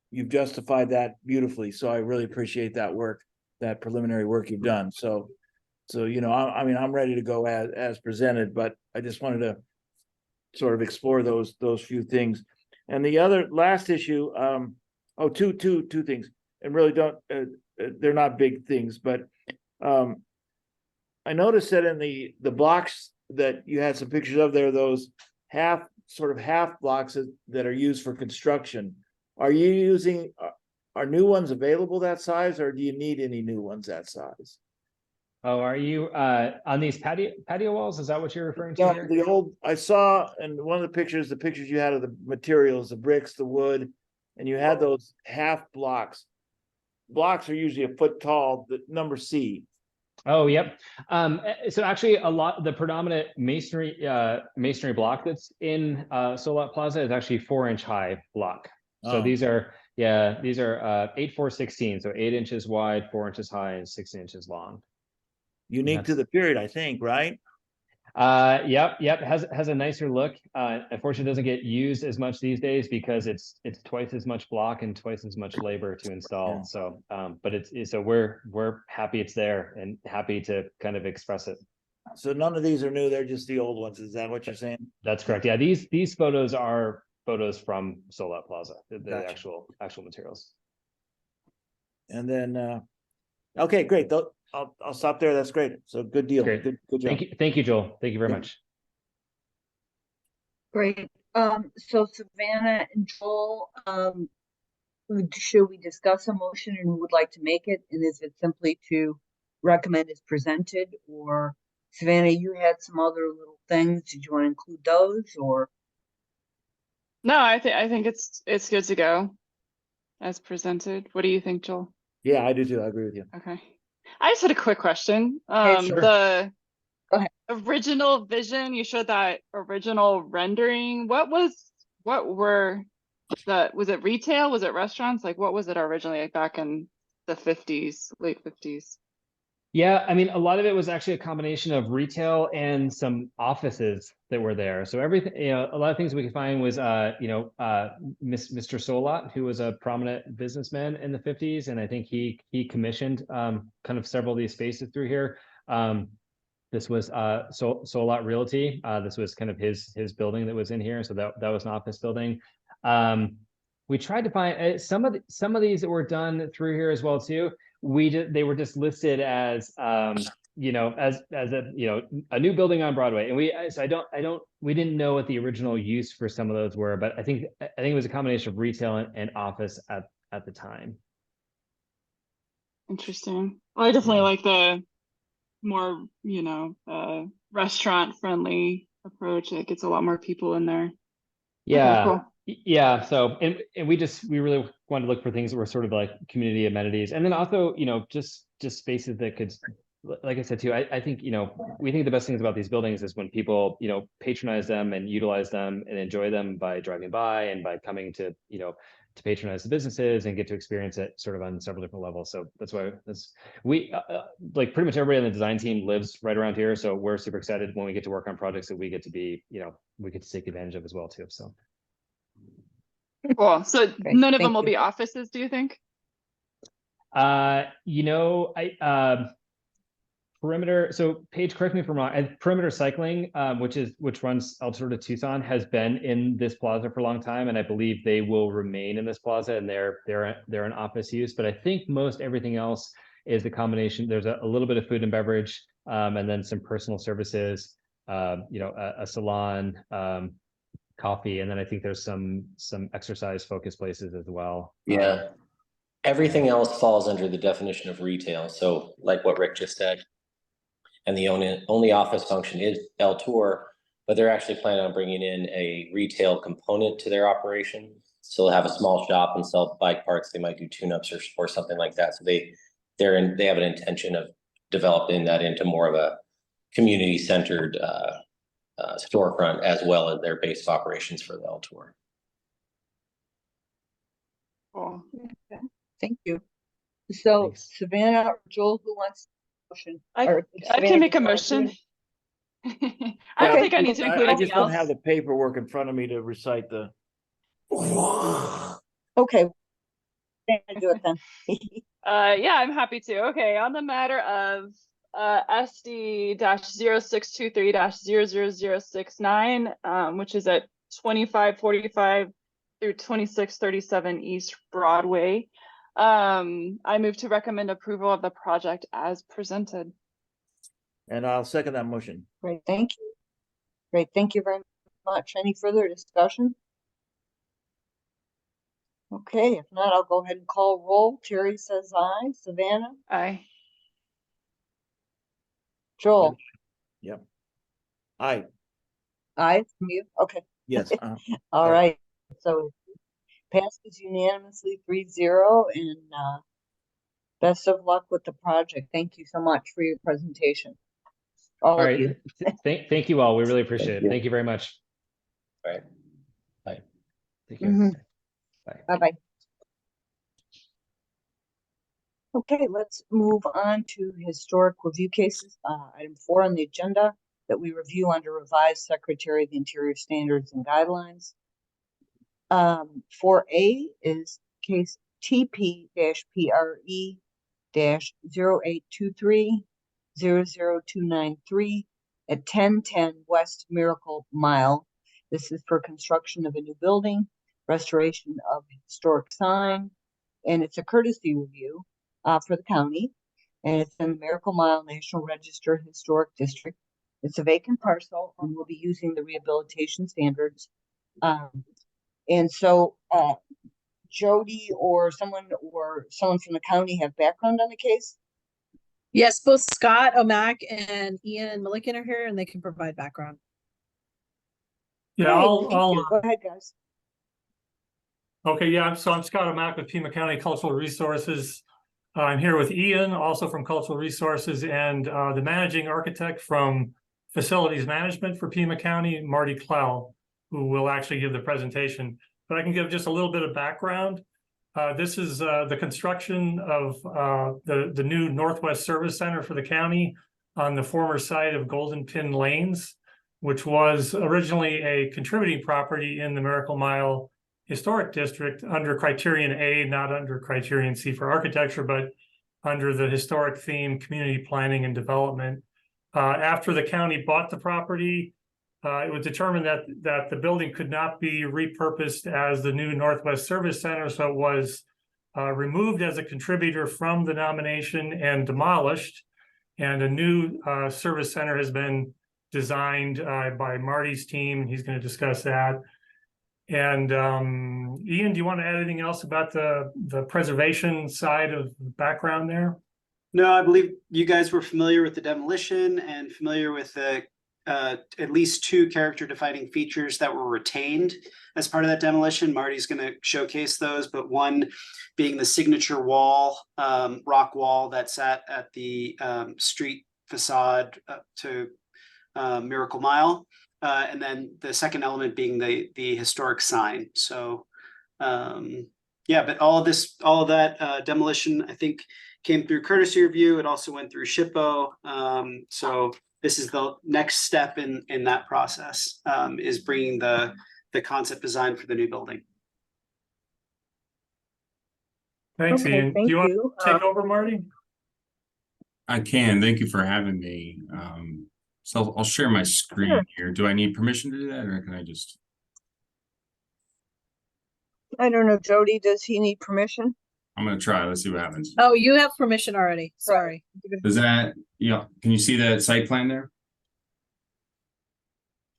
You've justified that beautifully, so I really appreciate that work, that preliminary work you've done. So I'm ready to go as presented, but I just wanted to sort of explore those few things. And the other last issue, two things, and really they're not big things, but I noticed that in the blocks that you had some pictures of there, those half blocks that are used for construction. Are new ones available that size, or do you need any new ones that size? Oh, are you on these patio walls? Is that what you're referring to? No, here? the old, I saw in one of the pictures you had of the materials, the bricks, the wood, and you had those half blocks. Blocks are usually a foot tall, the number C. Oh, yep. So actually the predominant masonry block that's in Solot Plaza is actually 4-inch high block. So these are 8-4-16, so 8 inches wide, 4 inches high, and 6 inches long. Unique to the period, I think, right? Yep. Has a nicer look. Unfortunately, doesn't get used as much these days because it's twice as much block and twice as much labor to install. Yeah. So, but so we're happy it's there and happy to kind of express it. So none of these are new, they're just the old ones, is that what you're saying? That's correct. Yeah, these photos are photos from Solat Plaza, the Gotcha. actual materials. And then, okay, great, I'll stop there, that's great, so good deal, Great. good job. Thank you, Joel. Thank you very Thank much. Great. So Savannah and Joel, should we discuss a motion and who would like to make it? And is it simply to recommend as presented, or Savannah, you had some other little things. Did you want to include those, or? No, I think it's good to go as presented. What do you think, Joel? Yeah, I do too, I agree with you. Okay. I just had a quick question. sure. The Go ahead. original vision, you showed that original rendering. Was it retail? Was it restaurants? Like what was it originally, like back in the 50s, late 50s? Yeah, I mean, a lot of it was actually a combination of retail and some offices that were there. So everything, a lot of things we could find was, Mr. Solat, who was a prominent businessman in the 50s, and I think he commissioned kind of several of these spaces through here. This was Solat Realty. This was kind of his building that was in here, so that was an office building. We tried to find some of these that were done through here as well too. They were just listed as as a new building on Broadway, and we didn't know what the original use for some of those were, but I think it was a combination of retail and office at the time. Interesting. Well, I definitely like the more restaurant friendly approach. It gets a lot more people in there. Yeah. Okay, cool. Yeah, so and we really wanted to look for things that were sort of like community amenities, and then also just spaces that could, like I said too, I think we think the best things about these buildings is when people patronize them and utilize them and enjoy them by driving by and by coming to to patronize the businesses and get to experience it sort of on several different levels. So that's why we like pretty much everybody on the design team lives right around here, so we're super excited when we get to work on projects that we get to be we get to take advantage of as well too. So. Cool. So Great, none of them thank will you. be offices, do you think? Perimeter. So Paige, correct me if I'm wrong. Perimeter Cycling, which runs Altura to Tucson, has been in this plaza for a long time, and I believe they will remain in this plaza, and they're an office use. But I think most everything else is a combination. There's a little bit of food and beverage, and then some personal services. A salon. Coffee, and then I think there's some exercise focused places as well. Yeah. Everything else falls under the definition of retail. So like what Rick just said, and the only office function is El Tour, but they're actually planning on bringing in a retail component to their operation. So they'll have a small shop and sell bike parts. They might do tune-ups or something like that. So they have an intention of developing that into more of a community-centered storefront, as well as their base of operations for the El Tour. Cool. Thank you. So Thanks. Savannah or Joel, who wants the motion? I can make a motion. I don't think I need to include I anything just don't else. have the paperwork in front of me to recite the. Okay. Do it then. Yeah, I'm happy to. Okay, on the matter of SD-0623-00069, which is at 2545 through 2637 East Broadway. I move to recommend approval of the project as presented. And I'll second that motion. Great, thank you. Great, thank you very much. Any further discussion? Okay, if not, I'll go ahead and call roll. Terry says aye. Savannah? Aye. Joel? Yep. Aye. Aye from you? Okay. Yes. All right. So passes unanimously 3-0, and best of luck with the project. Thank you so much for your presentation. All right. of you. Thank you all. We really appreciate it. Thank you very much. All right. Bye. Take care. Mhm. Bye. Bye-bye. Okay, let's move on to historic review cases. Item 4 on the agenda that we review under revised Secretary of the Interior Standards and Guidelines. 4A is case TP-PRE-0823-00293 at 1010 West Miracle Mile. This is for construction of a new building, restoration of historic sign, and it's a courtesy review for the county, and it's in the Miracle Mile National Register Historic District. It's a vacant parcel, and we'll be using the rehabilitation standards. And so Jody or someone from the county have background on the case? Yes, both Scott O'Mac and Ian Milliken are here, and they can provide background. Yeah, Great, thank you. Go ahead, guys. Okay, yeah, so I'm Scott O'Mac with Pima County Cultural Resources. I'm here with Ian, also from Cultural Resources, and the managing architect from Facilities Management for Pima County, Marty Clow, who will actually give the presentation. But I can give just a little bit of background. This is the construction of the new Northwest Service Center for the county on the former site of Golden Pin Lanes, which was originally a contributing property in the Miracle Mile Historic District under Criterion A, not under Criterion C for architecture, but under the historic theme, community planning and development. After the county bought the property, it was determined that the building could not be repurposed as the new Northwest Service Center, so it was removed as a contributor from the nomination and demolished. And a new service center has been designed by Marty's team. He's going to discuss that. And Ian, do you want to add anything else about the preservation side of the background there? No, I believe you guys were familiar with the demolition and familiar with the at least two character defining features that were retained as part of that demolition. Marty's going to showcase those, but one being the signature wall, rock wall that sat at the street facade to Miracle Mile. And then the second element being the historic sign. So yeah, but all of that demolition, I think, came through courtesy review. It also went through SHPO. So this is the next step in that process, is bringing the concept design for the new building. Thanks, Okay, Ian. thank Do you want you. to take over, Marty? I can. Thank you for having me. So I'll share my screen Sure. here. Do I need permission to do that, or can I just? I don't know, Jody, does he need permission? I'm gonna try. Let's see what happens. Oh, you have permission already. Sorry. Does that, yeah, can you see that site plan there?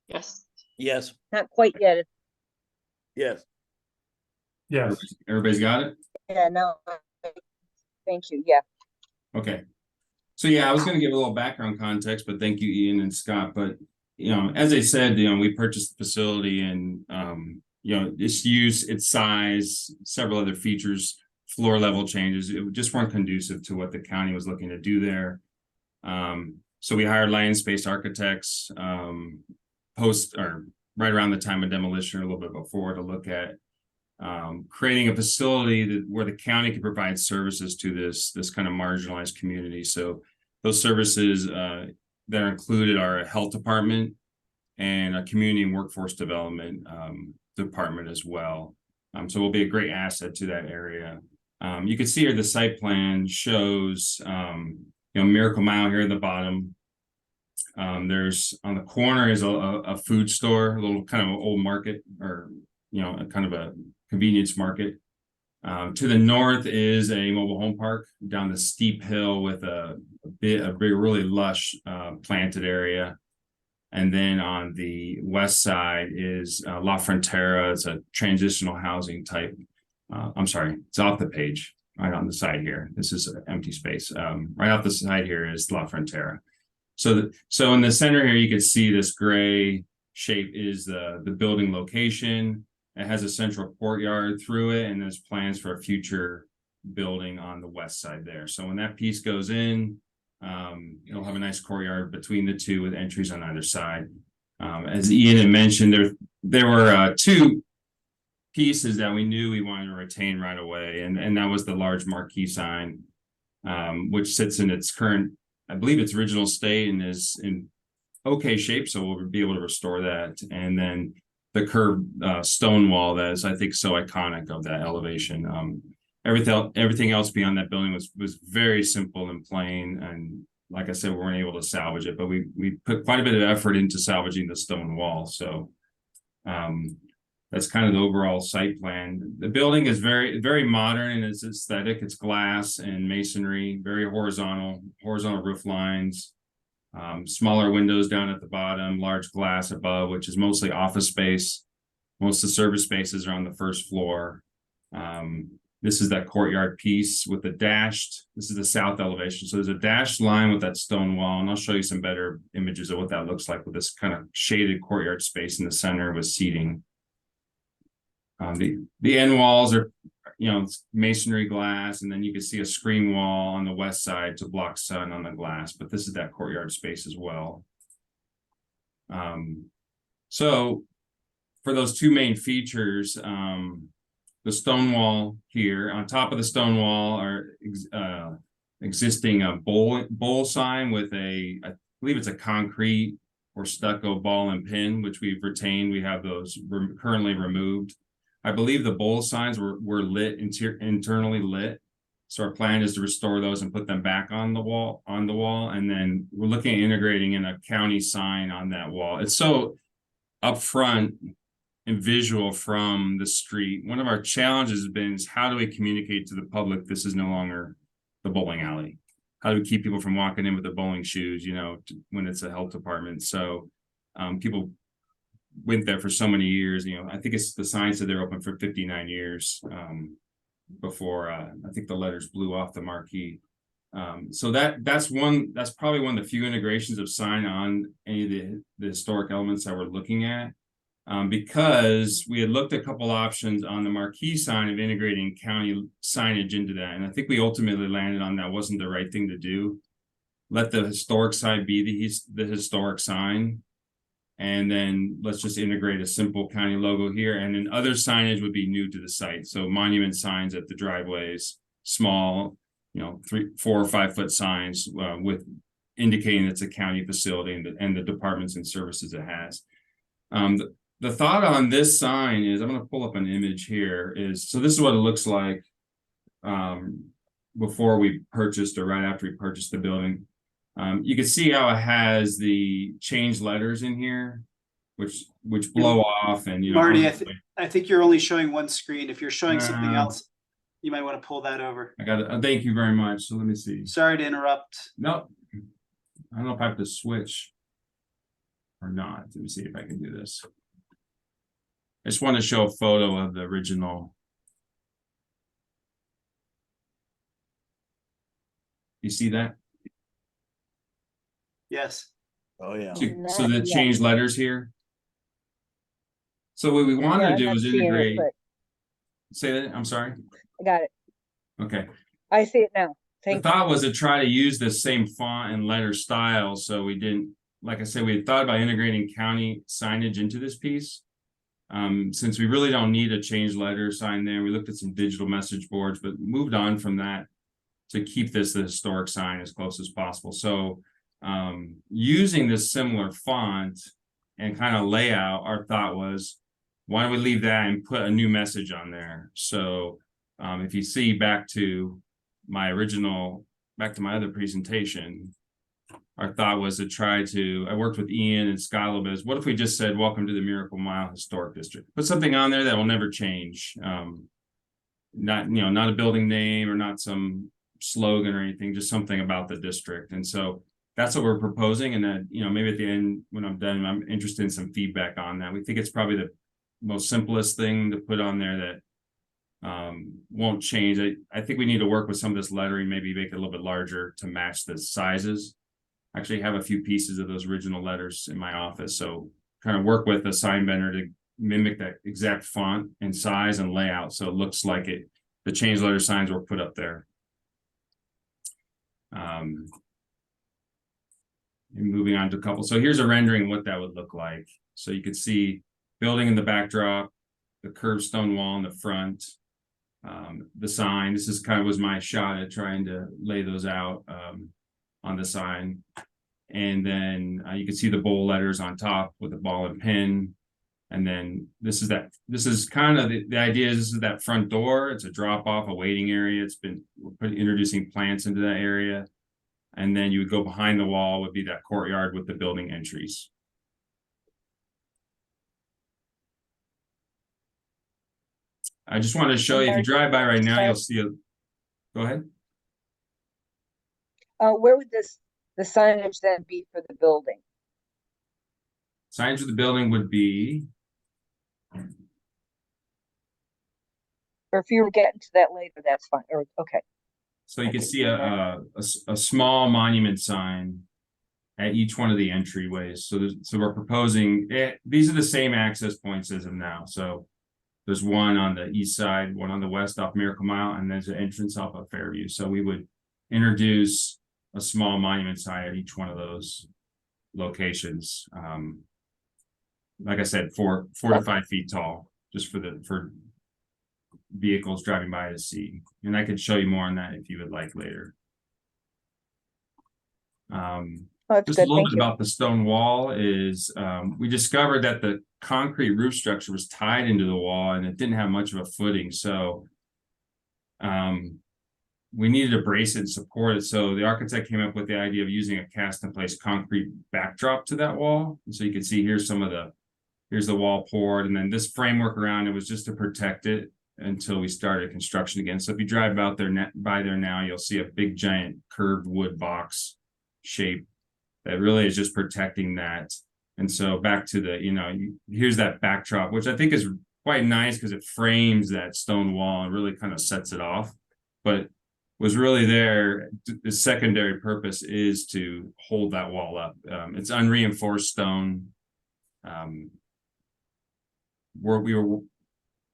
Yes. Yes, Not quite yet. yes. Yes. Everybody's got it? Yeah, no. Thank you. Yeah. Okay. So yeah, I was gonna give a little background context, but thank you, Ian and Scott. But as I said, we purchased the facility and its use, its size, several other features, floor level changes, it just weren't conducive to what the county was looking to do there. So we hired land space architects right around the time of demolition, or a little bit before, to look at creating a facility where the county could provide services to this kind of marginalized community. So those services that are included are a health department and a community and workforce development department as well. So we'll be a great asset to that area. You can see here the site plan shows Miracle Mile here at the bottom. There's on the corner is a food store, a little kind of an old market, or a kind of a convenience market. To the north is a mobile home park down the steep hill with a big, really lush planted area. And then on the west side is La Frontera. It's a transitional housing type. I'm sorry, it's off the page, right on the side here. This is an empty space. Right off the side here is La Frontera. So in the center here, you can see this gray shape is the building location. It has a central courtyard through it, and there's plans for a future building on the west side there. So when that piece goes in, it'll have a nice courtyard between the two with entries on either side. As Ian had mentioned, there were two pieces that we knew we wanted to retain right away, and that was the large marquee sign, which sits in its current, I believe its original state, and is in okay shape, so we'll be able to restore that. And then the curved stone wall that is, I think, so iconic of that elevation. Everything else beyond that building was very simple and plain, and like I said, we weren't able to salvage it, but we put quite a bit of effort into salvaging the stone wall. So that's kind of the overall site plan. The building is very modern in its aesthetic. It's glass and masonry, very horizontal roof lines, smaller windows down at the bottom, large glass above, which is mostly office space. Most of the service spaces are on the first floor. This is that courtyard piece with the dashed, this is the south elevation. So there's a dashed line with that stone wall, and I'll show you some better images of what that looks like with this kind of shaded courtyard space in the center with seating. The end walls are, masonry glass, and then you can see a screen wall on the west side to block sun on the glass, but this is that courtyard space as well. So for those two main features, the stone wall here, on top of the stone wall are existing bowl sign with I believe it's a concrete or stucco ball and pin, which we've retained. We have those currently removed. I believe the bowl signs were lit, internally lit. So our plan is to restore those and put them back on the wall. And then we're looking at integrating in a county sign on that wall. It's so upfront and visual from the street. One of our challenges has been is how do we communicate to the public this is no longer the bowling alley? How do we keep people from walking in with their bowling shoes, when it's a health department? So people went there for so many years. I think it's the sign said they're open for 59 years before I think the letters blew off the marquee. So that's probably one of the few integrations of sign on any of the historic elements that we're looking at. Because we had looked at a couple options on the marquee sign of integrating county signage into that. And I think we ultimately landed on that wasn't the right thing to do. Let the historic sign be the historic sign. And then let's just integrate a simple county logo here. And then other signage would be new to the site. So monument signs at the driveways, small, 3, 4 or 5 foot signs with indicating it's a county facility and the departments and services it has. The thought on this sign is, I'm going to pull up an image here, so this is what it looks like before we purchased or right after we purchased the building. You can see how it has the change letters in here, which blow off. And Marty, I think you're only showing one screen. If you're showing something else, you might want to pull that over. I got it. Thank you very much. So let me see. Sorry to interrupt. No, I don't know if I have to switch or not. Let me see if I can do this. I just want to show a photo of the original. You see that? Yes. Oh, yeah. So the change letters here. So what we wanted to do was integrate. Say that. I'm sorry. I got it. Okay. I see it now. The thought was to try to use the same font and letter style. So we didn't, like I said, we had thought about integrating county signage into this piece. Since we really don't need a change letter sign there, we looked at some digital message boards, but moved on from that to keep this the historic sign as close as possible. So using this similar font and kind of layout, our thought was, why don't we leave that and put a new message on there? So if you see back to my other presentation, our thought was to I worked with Ian and Scott a little bit. What if we just said, welcome to the Miracle Mile Historic District? Put something on there that will never change. Not a building name or not some slogan or anything, just something about the district. And so that's what we're proposing. And then, maybe at the end, when I'm done, I'm interested in some feedback on that. We think it's probably the most simplest thing to put on there that won't change. I think we need to work with some of this lettering, maybe make it a little bit larger to match the sizes. I actually have a few pieces of those original letters in my office. So kind of work with a sign vendor to mimic that exact font and size and layout. So it looks like the change letter signs were put up there. And moving on to a couple. So here's a rendering of what that would look like. So you could see building in the backdrop, the curved stone wall in the front, the sign. This is kind of was my shot at trying to lay those out on the sign. And then you can see the bold letters on top with the ball and pin. And then this is kind of the idea is this is that front door. It's a drop off, a waiting area. We're introducing plants into that area. And then you would go behind the wall would be that courtyard with the building entries. I just wanted to show you, if you drive by right now, you'll see a, go ahead. Where would the signage then be for the building? Signs of the building would be, Or if you were getting to that later, that's fine, or, okay. so you can see a small monument sign at each one of the entryways. So we're proposing, these are the same access points as of now. So there's one on the east side, one on the west off Miracle Mile, and there's an entrance off of Fairview. So we would introduce a small monument sign at each one of those locations. Like I said, 4 to 5 feet tall, just for vehicles driving by to see. And I could show you more on that if you would like later. Just a little bit about the stone wall is we discovered that the concrete roof structure was tied into the wall and it didn't have much of a footing. So we needed to brace it and support it. So the architect came up with the idea of using a cast in place concrete backdrop to that wall. And so you can see here's the wall poured, and then this framework around it was just to protect it until we started construction again. So if you drive out there by there now, you'll see a big giant curved wood box shape that really is just protecting that. And so back to the, here's that backdrop, which I think is quite nice because it frames that stone wall and really kind of sets it off. But was really there, the secondary purpose is to hold that wall up. It's unreinforced stone. We were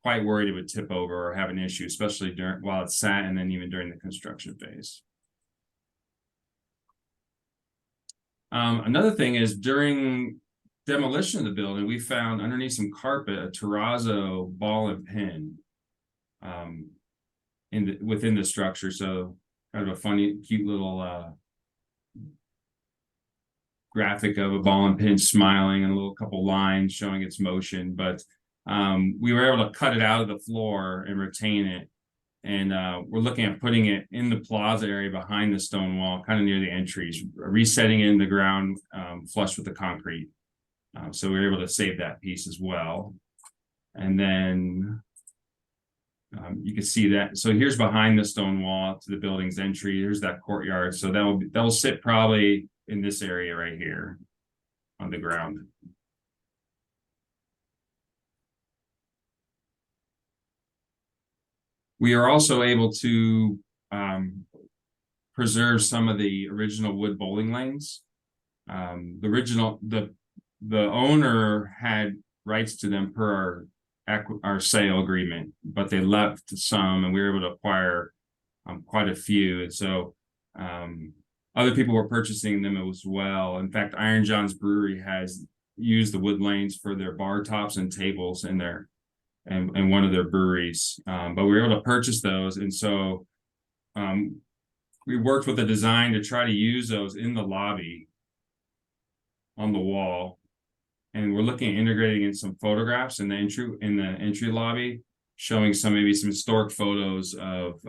quite worried it would tip over or have an issue, especially while it sat and then even during the construction phase. Another thing is during demolition of the building, we found underneath some carpet a terrazzo ball and pin within the structure. So kind of a funny, cute little graphic of a ball and pin smiling and a couple lines showing its motion. But we were able to cut it out of the floor and retain it. And we're looking at putting it in the plaza area behind the stone wall, kind of near the entries, resetting it in the ground flush with the concrete. So we were able to save that piece as well. And then you can see that. So here's behind the stone wall to the building's entry. Here's that courtyard. So that will sit probably in this area right here on the ground. We are also able to preserve some of the original wood bowling lanes. The owner had rights to them per our sale agreement, but they left some, and we were able to acquire quite a few. And so other people were purchasing them as well. In fact, Iron John's Brewery has used the wood lanes for their bar tops and tables in their and one of their breweries, but we were able to purchase those. And so we worked with the design to try to use those in the lobby on the wall. And we're looking at integrating in some photographs in the entry lobby, showing maybe some historic photos of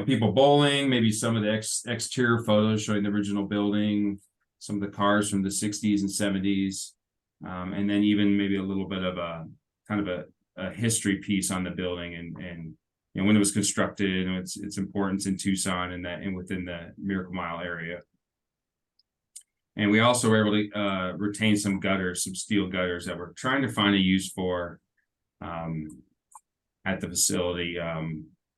people bowling, maybe some of the exterior photos showing the original building, some of the cars from the 60s and 70s, and then even maybe a little bit of a kind of a history piece on the building and when it was constructed and its importance in Tucson and within the Miracle Mile area. And we also were able to retain some gutters, some steel gutters that we're trying to find a use for at the facility.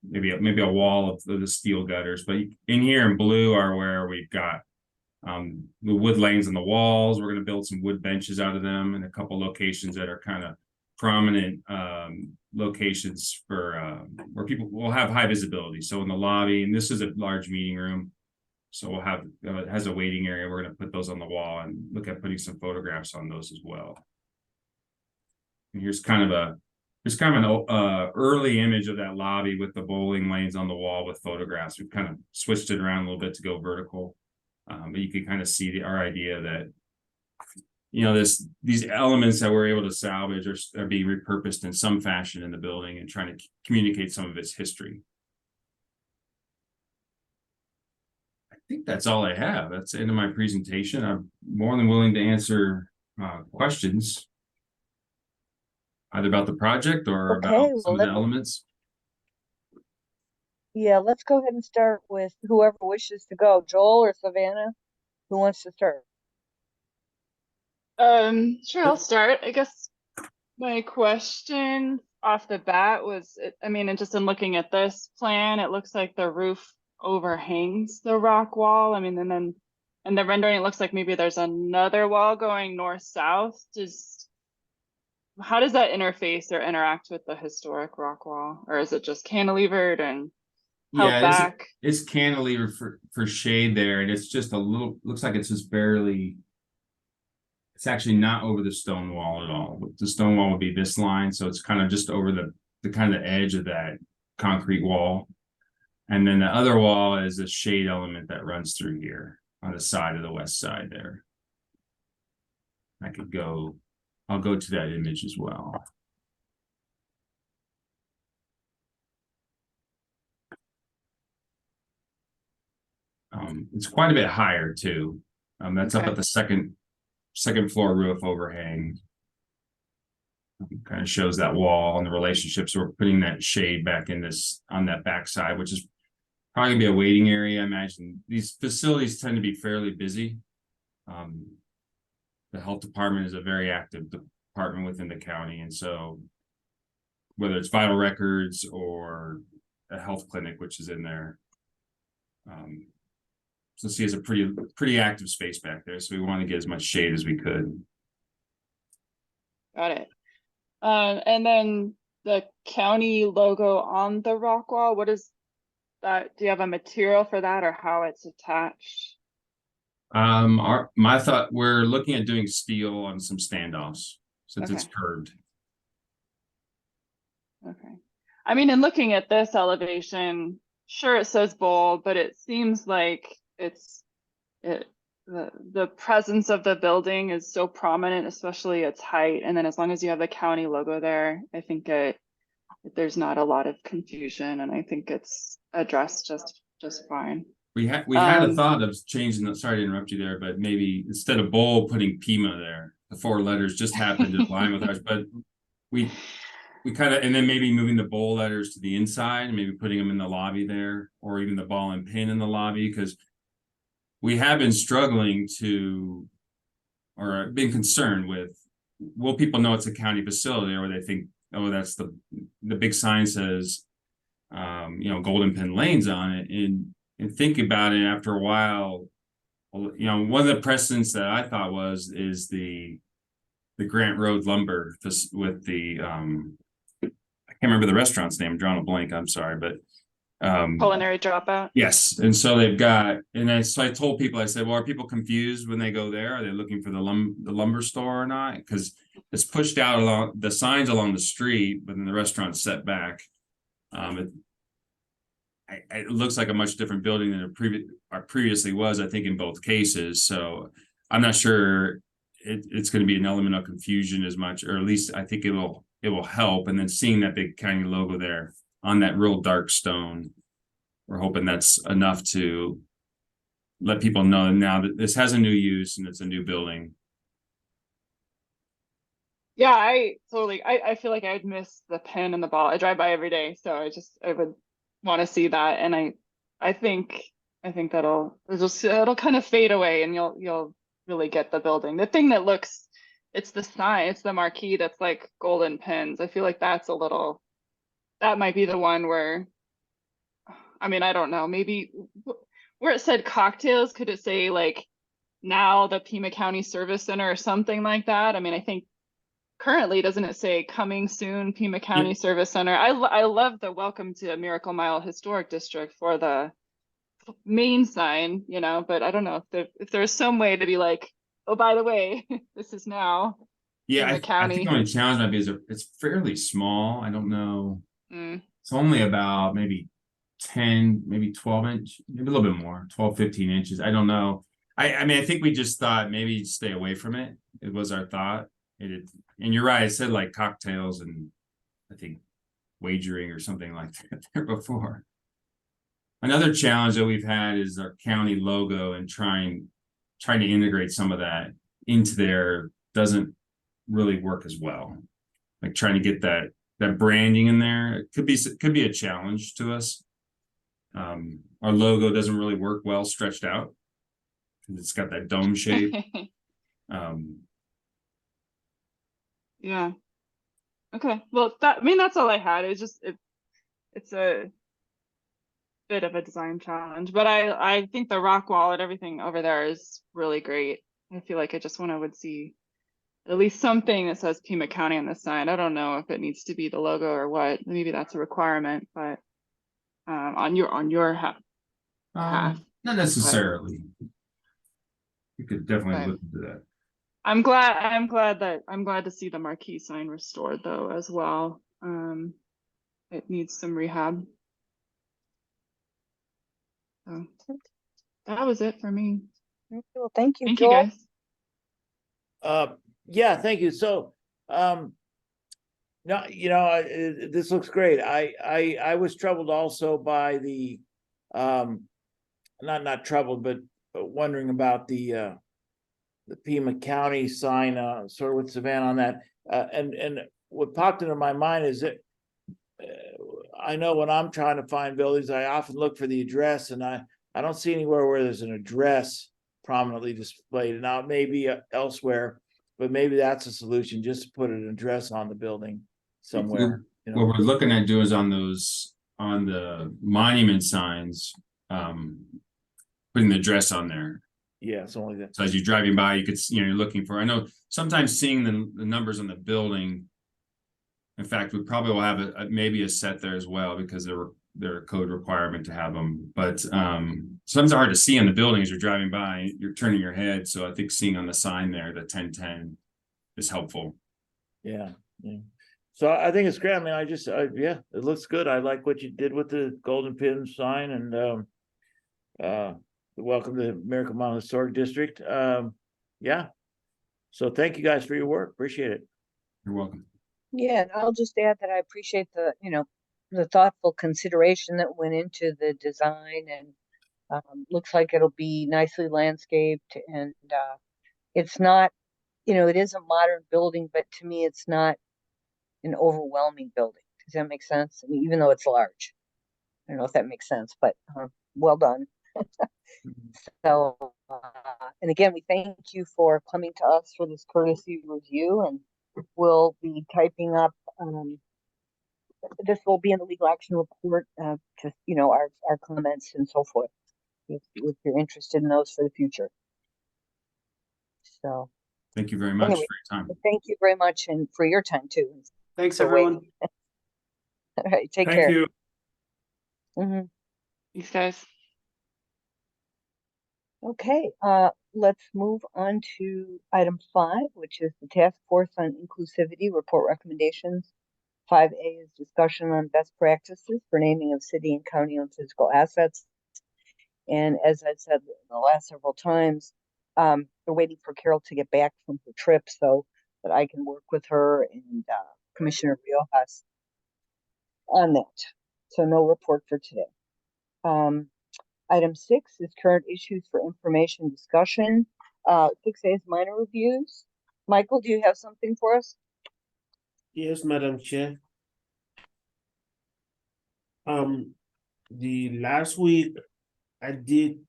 Maybe a wall of the steel gutters, but in here in blue are where we've got the wood lanes on the walls. We're going to build some wood benches out of them in a couple locations that are kind of prominent locations for where people will have high visibility. So in the lobby, and this is a large meeting room, so we'll have it has a waiting area. We're going to put those on the wall and look at putting some photographs on those as well. And here's kind of an early image of that lobby with the bowling lanes on the wall with photographs. We've kind of switched it around a little bit to go vertical, but you can kind of see our idea that these elements that we're able to salvage are being repurposed in some fashion in the building and trying to communicate some of its history. I think that's all I have. That's the end of my presentation. I'm more than willing to answer questions, either about the project or Okay, about well, some of the elements. Yeah, let's go ahead and start with whoever wishes to go. Joel or Savannah? Who wants to start? Sure, I'll start. I guess my question off the bat was, I mean, and just in looking at this plan, it looks like the roof overhangs the rock wall. I mean, and then in the rendering, it looks like maybe there's another wall going north-south. How does that interface or interact with the historic rock wall? Or is it just cantilevered and held Yeah, back? it's cantilever for shade there, and it's just a little, looks like it's just barely, it's actually not over the stone wall at all. The stone wall would be this line, so it's kind of just over the kind of edge of that concrete wall. And then the other wall is a shade element that runs through here on the side of the west side there. I'll go to that image as well. It's quite a bit higher too. That's up at the second floor roof overhang. Kind of shows that wall and the relationships. So we're putting that shade back in this on that back side, which is probably gonna be a waiting area. I imagine these facilities tend to be fairly busy. The health department is a very active department within the county, and so whether it's vital records or a health clinic, which is in there, so see, it's a pretty active space back there. So we want to get as much shade as we could. Got it. And then the county logo on the rock wall, what is that? Do you have a material for that or how it's attached? My thought, we're looking at doing steel on some standoffs since it's curved. Okay. I mean, in looking at this elevation, sure it says bold, but it seems like the presence of the building is so prominent, especially its height. And then as long as you have the county logo there, I think there's not a lot of confusion, and I think it's addressed just fine. We had a thought of changing the, sorry to interrupt you there, but maybe instead of bold, putting Pima there. The 4 letters just happened to align with ours, but we kind of, and then maybe moving the bold letters to the inside and maybe putting them in the lobby there, or even the ball and pin in the lobby, because we have been struggling to, or been concerned with, will people know it's a county facility, or they think, oh, that's the big sign says, Golden Pin Lanes on it, and think about it after a while. One of the precedents that I thought is the Grant Road lumber with the I can't remember the restaurant's name. I'm drawing a blank. I'm sorry, but Culinary Dropout. Yes, and so they've got, so I told people, I said, well, are people confused when they go there? Are they looking for the lumber store or not? Because it's pushed out along the signs along the street, but then the restaurant's set back. It looks like a much different building than it previously was, I think, in both cases. So I'm not sure it's going to be an element of confusion as much, or at least I think it will help. And then seeing that big county logo there on that real dark stone, we're hoping that's enough to let people know now that this has a new use and it's a new building. Yeah, I feel like I'd miss the pin and the ball. I drive by every day, so I would want to see that, and I think it'll kind of fade away, and you'll really get the building. The thing that looks, it's the sign, it's the marquee that's like golden pins. I feel like that might be the one where, I mean, I don't know, maybe where it said cocktails, could it say like now the Pima County Service Center or something like that? I mean, I think currently, doesn't it say coming soon Pima County Service Center? I love the welcome to Miracle Mile Historic District for the main sign, but I don't know if there's some way to be like, oh, by the way, this is now Pima County. I think the only challenge might be is it's fairly small. I don't know. It's only about maybe 10, maybe 12 inch, maybe a little bit more, 12, 15 inches. I don't know. I mean, I think we just thought maybe stay away from it. It was our thought. And you're right, it said like cocktails and I think wagering or something like that there before. Another challenge that we've had is our county logo and trying to integrate some of that into there doesn't really work as well. Like trying to get that branding in there, it could be a challenge to us. Our logo doesn't really work well stretched out because it's got that dome shape. Yeah. Okay. Well, that's all I had. It's just it's a bit of a design challenge, but I think the rock wall and everything over there is really great. I feel like I just would see at least something that says Pima County on the sign. I don't know if it needs to be the logo or what. Maybe that's a requirement, but on your half. Not necessarily. You could definitely look into that. I'm glad to see the marquee sign restored though as well. It needs some rehab. So that was it for me. Well, thank you, Thank Joel. you guys. Yeah, thank you. So, no, this looks great. I was troubled also by the, not troubled, but wondering about the Pima County sign, sort of with Savannah on that. And what popped into my mind is that I know when I'm trying to find buildings, I often look for the address, and I don't see anywhere where there's an address prominently displayed. Now it may be elsewhere, but maybe that's a solution, just to put an address on the building somewhere. What we're looking at doing is on the monument signs, putting the address on there. Yeah, it's only that. So as you're driving by, you could, you're looking for, I know sometimes seeing the numbers on the building. In fact, we probably will have maybe a set there as well because they're a code requirement to have them. But sometimes they're hard to see on the building as you're driving by, you're turning your head. So I think seeing on the sign there, the 1010 is helpful. Yeah. So I think it's great. I mean, yeah, it looks good. I like what you did with the golden pin sign and welcome to Miracle Mile Historic District. Yeah. So thank you guys for your work. Appreciate it. You're welcome. Yeah, and I'll just add that I appreciate the thoughtful consideration that went into the design, and looks like it'll be nicely landscaped, and it's not, it is a modern building, but to me it's not an overwhelming building. Does that make sense? I mean, even though it's large, I don't know if that makes sense, but well done. So, and again, we thank you for coming to us for this courtesy review, and we'll be typing up, this will be in the legal action report, just, our comments and so forth, if you're interested in those for the future. So. Thank you very much for your time. Thank you very much, and for your time too. Thanks, everyone. All right, take Thank care. you. Thanks, guys. Okay, let's move on to item 5, which is the Task Force on Inclusivity Report Recommendations. 5A is discussion on best practices for naming of city and county-owned physical assets. And as I've said the last several times, we're waiting for Carol to get back from her trip so that I can work with her and Commissioner Riojas on that. So no report for today. Item 6 is current issues for information discussion. 6A is minor reviews. Michael, do you have something for us? Yes, Madam Chair. The last week I did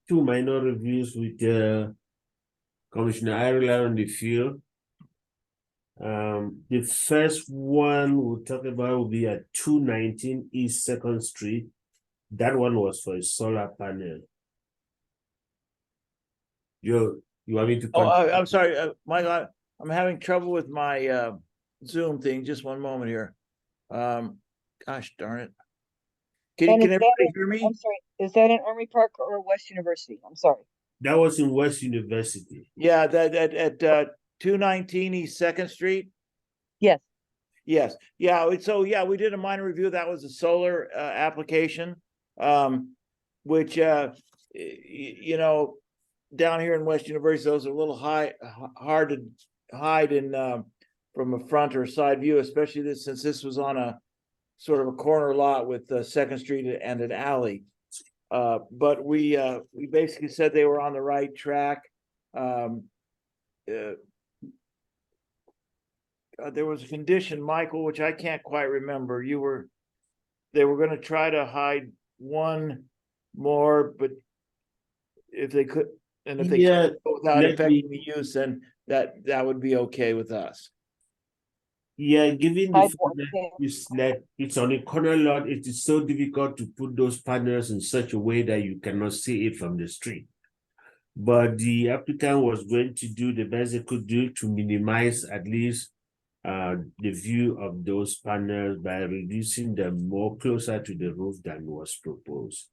2 minor reviews with Commissioner Ireland on the field. The first one we'll talk about will be at 219 East 2nd Street. That one was for a solar panel. You want me to? Oh, I'm sorry, Michael. I'm having trouble with my Zoom thing. Just one moment here. Gosh darn it! Can everybody hear me? I'm sorry. Is that in Army Park or West University? I'm sorry. That was in West University. Yeah, that at 219 East 2nd Street. Yes. Yes. Yeah. So yeah, we did a minor review. That was a solar application, which down here in West University, those are a little hard to hide in from a front or side view, especially since this was on a sort of a corner lot with Second Street and an alley. But we basically said they were on the right track. There was a condition, Michael, which I can't quite remember. They were going to try to hide one more, but if they could, and if they could without affecting the use, then that would be okay with us. Yeah, given the I'd fact want that to- it's on a corner lot, it is so difficult to put those panels in such a way that you cannot see it from the street. But the applicant was going to do the best they could do to minimize at least the view of those panels by reducing them more closer to the roof than was proposed.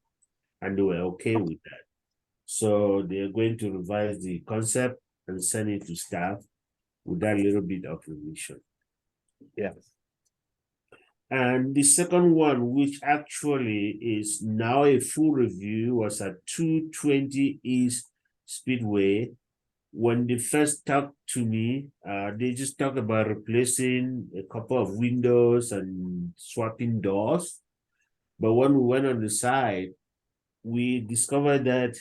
And they were okay with that. So they're going to revise the concept and send it to staff with that little bit of revision. Yeah. And the second one, which actually is now a full review, was at 220 East Speedway. When they first talked to me, they just talked about replacing a couple of windows and swapping doors. But when we went on the side, we discovered that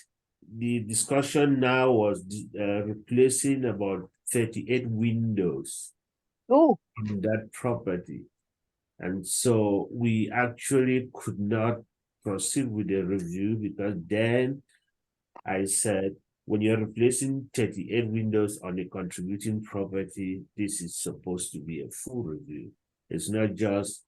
the discussion now was replacing about 38 windows Ooh, on that property. And so we actually could not proceed with the review because then I said, when you're replacing 38 windows on a contributing property, this is supposed to be a full review. It's not just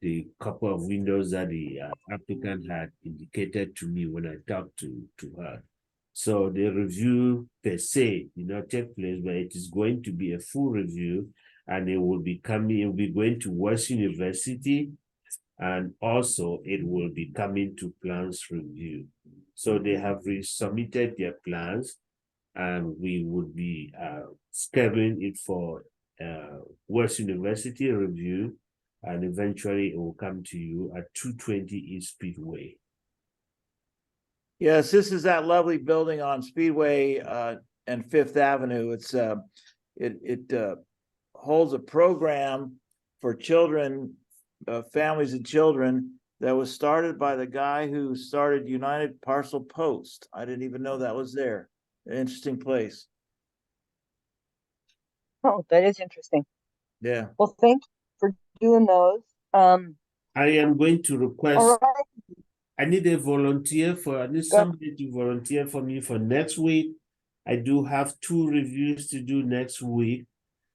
the couple of windows that the applicant had indicated to me when I talked to her. So the review per se did not take place, but it is going to be a full review, and it will be going to West University, and also it will be coming to plans review. So they have resubmitted their plans, and we would be scheduling it for West University review, and eventually it will come to you at 220 East Speedway. Yes, this is that lovely building on Speedway and Fifth Avenue. It's it holds a program for children, families and children, that was started by the guy who started United Parcel Post. I didn't even know that was there. An interesting place. oh, that is interesting. Yeah. Well, thank you for doing those. I am going to request, All right. I need somebody to volunteer for me for next week. I do have 2 reviews to do next week.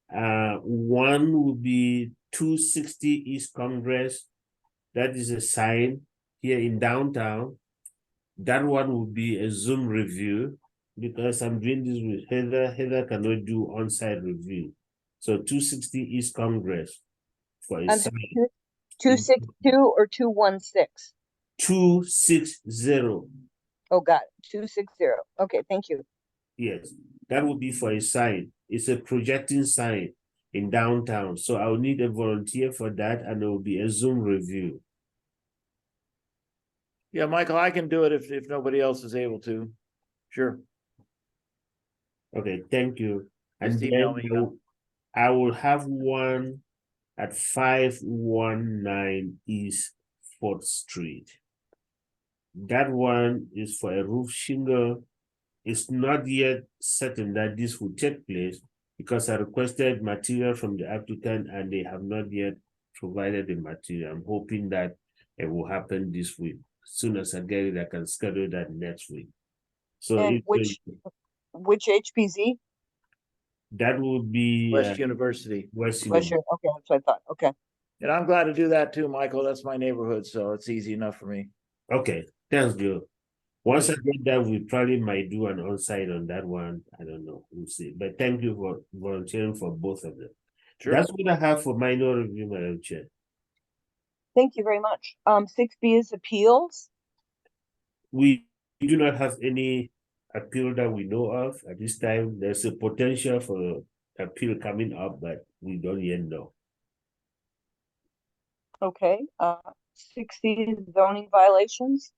One will be 260 East Congress. That is a sign here in downtown. That one will be a Zoom review because I'm doing this with Heather. Heather cannot do on-site review. So 260 East Congress for a sign. 262 or 216? 260. Oh, got it. 260. Okay, thank you. Yes, that will be for a sign. It's a projecting sign in downtown. So I'll need a volunteer for that, and it will be a Zoom review. Yeah, Michael, I can do it if nobody else is able to. Sure. Okay, thank you. And Just then email me. I will have one at 519 East 4th Street. That one is for a roof shingle. It's not yet certain that this will take place because I requested material from the applicant and they have not yet provided the material. I'm hoping that it will happen this week. As soon as I get it, I can schedule that next week. So And which HPZ? that will be West University. West West, University. okay, that's what I thought. Okay. And I'm glad to do that too, Michael. That's my neighborhood, so it's easy enough for me. Okay, that's good. Once I get that, we probably might do an on-site on that one. I don't know. We'll see. But thank you for volunteering for both of them. Sure. That's what I have for minor review, Madam Chair. Thank you very much. 6B is appeals. We do not have any appeal that we know of at this time. There's a potential for appeal coming up, but we don't yet know. Okay. 6C is zoning violations.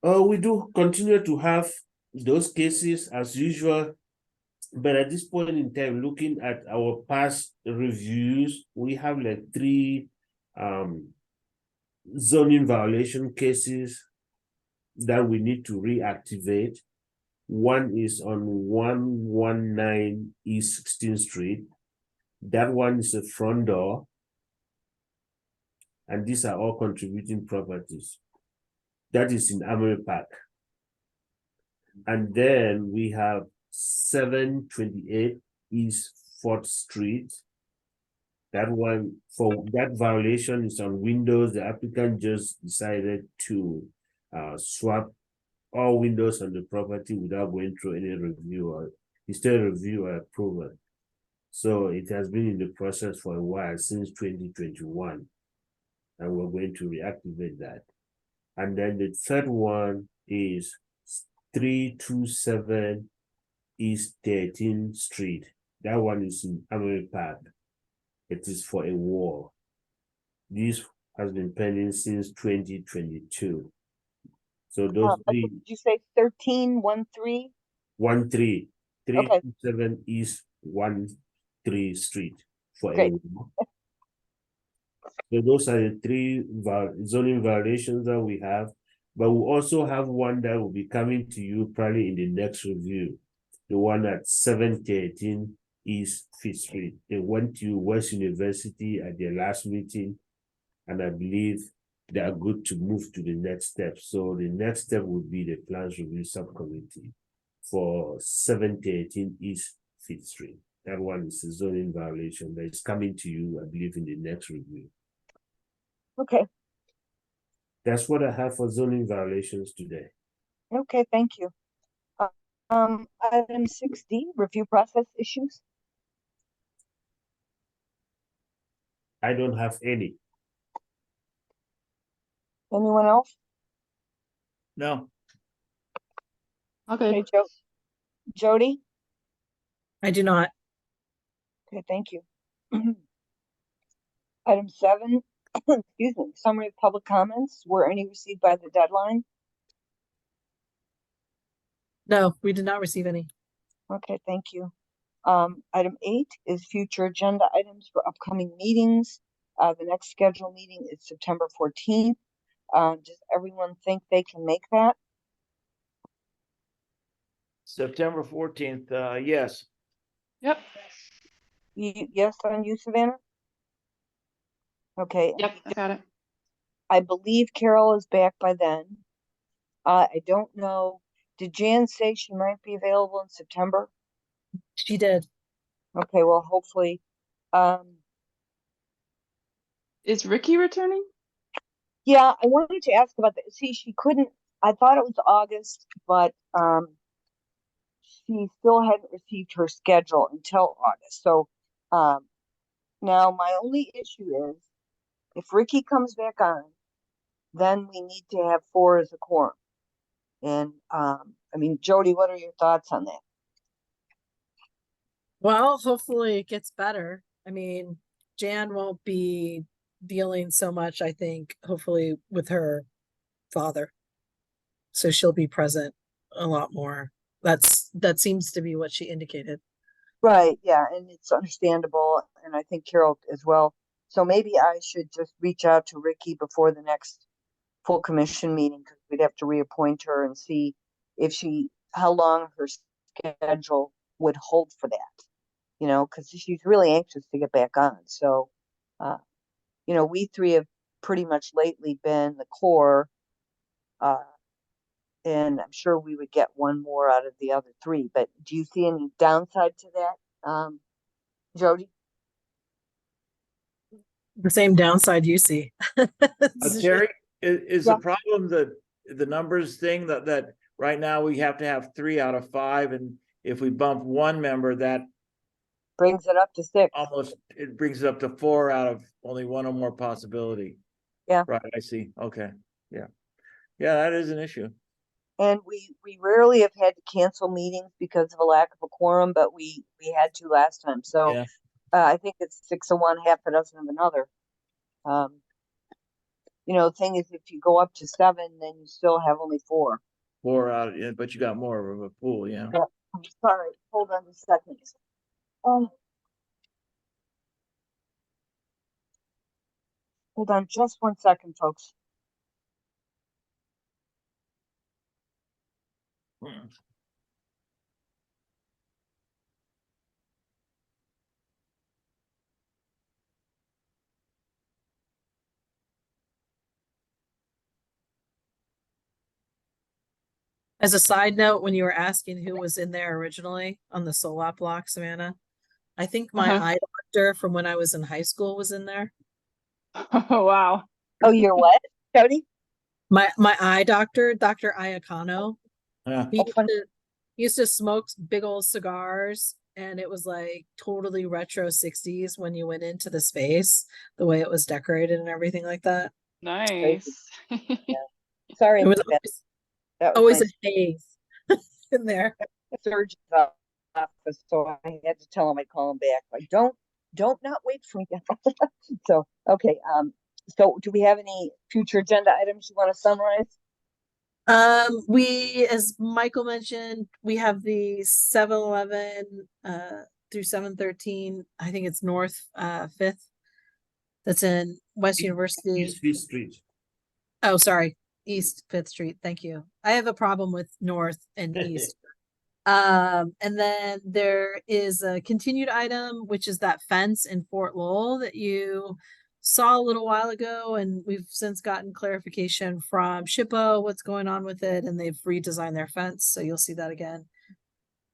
We do continue to have those cases as usual. But at this point in time, looking at our past reviews, we have like 3 zoning violation cases that we need to reactivate. One is on 119 East 16th Street. That one is a front door. And these are all contributing properties. That is in Amory Park. And then we have 728 East 4th Street. That one, for that violation is on windows. The applicant just decided to swap all windows on the property without going through any review or instead review or approval. So it has been in the process for a while, since 2021. And we're going to reactivate that. And then the third one is 327 East 13th Street. That one is in Amory Park. It is for a wall. This has been pending since 2022. So those three. Did you say 1313? 13, Okay. 327 East 13 Street for a Great. wall. So those are the 3 zoning violations that we have, but we also have one that will be coming to you probably in the next review. The one at 713 East 5th Street. They went to West University at their last meeting, and I believe they are good to move to the next step. So the next step would be the plans review subcommittee for 713 East 5th Street. That one is a zoning violation that is coming to you, I believe, in the next review. Okay. That's what I have for zoning violations today. Okay, thank you. Item 6D, review process issues. I don't have any. Anyone else? No. Okay. Okay, Jody? I do not. Okay, thank you. Item 7, excuse me, summary of public comments. Were any received by the deadline? No, we did not receive any. Okay, thank you. Item 8 is future agenda items for upcoming meetings. The next scheduled meeting is September 14th. Does everyone think they can make that? September 14th, yes. Yep. Yes, on you, Savannah? Okay. Yep. I got it. I believe Carol is back by then. I don't know. Did Jan say she might be available in September? She did. Okay, well, hopefully. Is Ricky returning? Yeah, I wanted to ask about that. See, she couldn't, I thought it was August, but she still hadn't received her schedule until August. So now my only issue is if Ricky comes back on, then we need to have 4 as a quorum. And I mean, Jody, what are your thoughts on that? Well, hopefully it gets better. I mean, Jan won't be dealing so much, I think, hopefully with her father. So she'll be present a lot more. That seems to be what she indicated. Right, yeah, and it's understandable, and I think Carol as well. So maybe I should just reach out to Ricky before the next full commission meeting, because we'd have to reappoint her and see if how long her schedule would hold for that. You know, because she's really anxious to get back on. So, you know, we 3 have pretty much lately been the core, and I'm sure we would get 1 more out of the other 3. But do you see any downside to that, Jody? The same downside you see. Terry, is Yeah. the problem the numbers thing that right now we have to have 3 out of 5, and if we bump 1 member, that Brings it up to 6. it brings it up to 4 out of only 1 or more possibility. Yeah. Right, I see. Okay. Yeah. Yeah, that is an issue. And we rarely have had to cancel meetings because of a lack of a quorum, but we had to last time. So Yeah. I think it's 6 of one, half a dozen of another. You know, the thing is, if you go up to 7, then you still have only 4. 4 out, yeah, but you got more of a pool, yeah. I'm sorry, hold on a second. Hold on just 1 second, folks. As a side note, when you were asking who was in there originally on the Solop block, Savannah, I think my eye doctor from when I was in high school was in there. Oh, wow. Oh, you're what, Jody? My eye doctor, Dr. Iacano, Yeah. he used to smoke big old cigars, and it was like totally retro 60s when you went into the space, the way it was decorated and everything like that. Nice. Sorry It was about that. That always was a haze in there. my surgeon's office, so I had to tell him I'd call him back. Like, don't not wait for me. So, okay, so do we have any future agenda items you want to summarize? We, as Michael mentioned, we have the 7-Eleven through 713. I think it's North 5th. That's in West University. East Fifth Street. Oh, sorry, East 5th Street. Thank you. I have a problem with North and East. And then there is a continued item, which is that fence in Fort Lowell that you saw a little while ago, and we've since gotten clarification from SHPO what's going on with it, and they've redesigned their fence, so you'll see that again.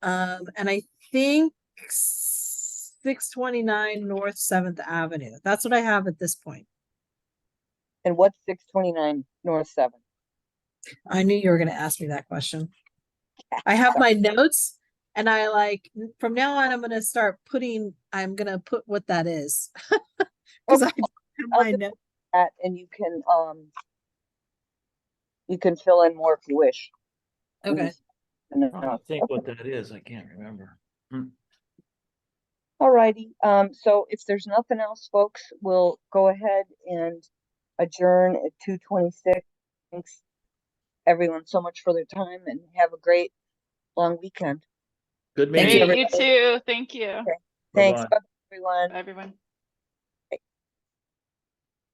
And I think 629 North 7th Avenue. That's what I have at this point. And what's 629 North 7th? I knew you were going to ask me that question. I have my notes, and I like from now on I'm gonna put what that is. Because I have my notes. That, and you can fill in more if you wish. Okay. I think what that is, I can't remember. All righty. So if there's nothing else, folks, we'll go ahead and adjourn at 2:26. Thanks everyone so much for their time, and have a great long weekend. Good Thank meeting. you, Great, you everybody. too. Thank you. Okay. Thanks, Bye-bye. bye everyone. Bye, everyone.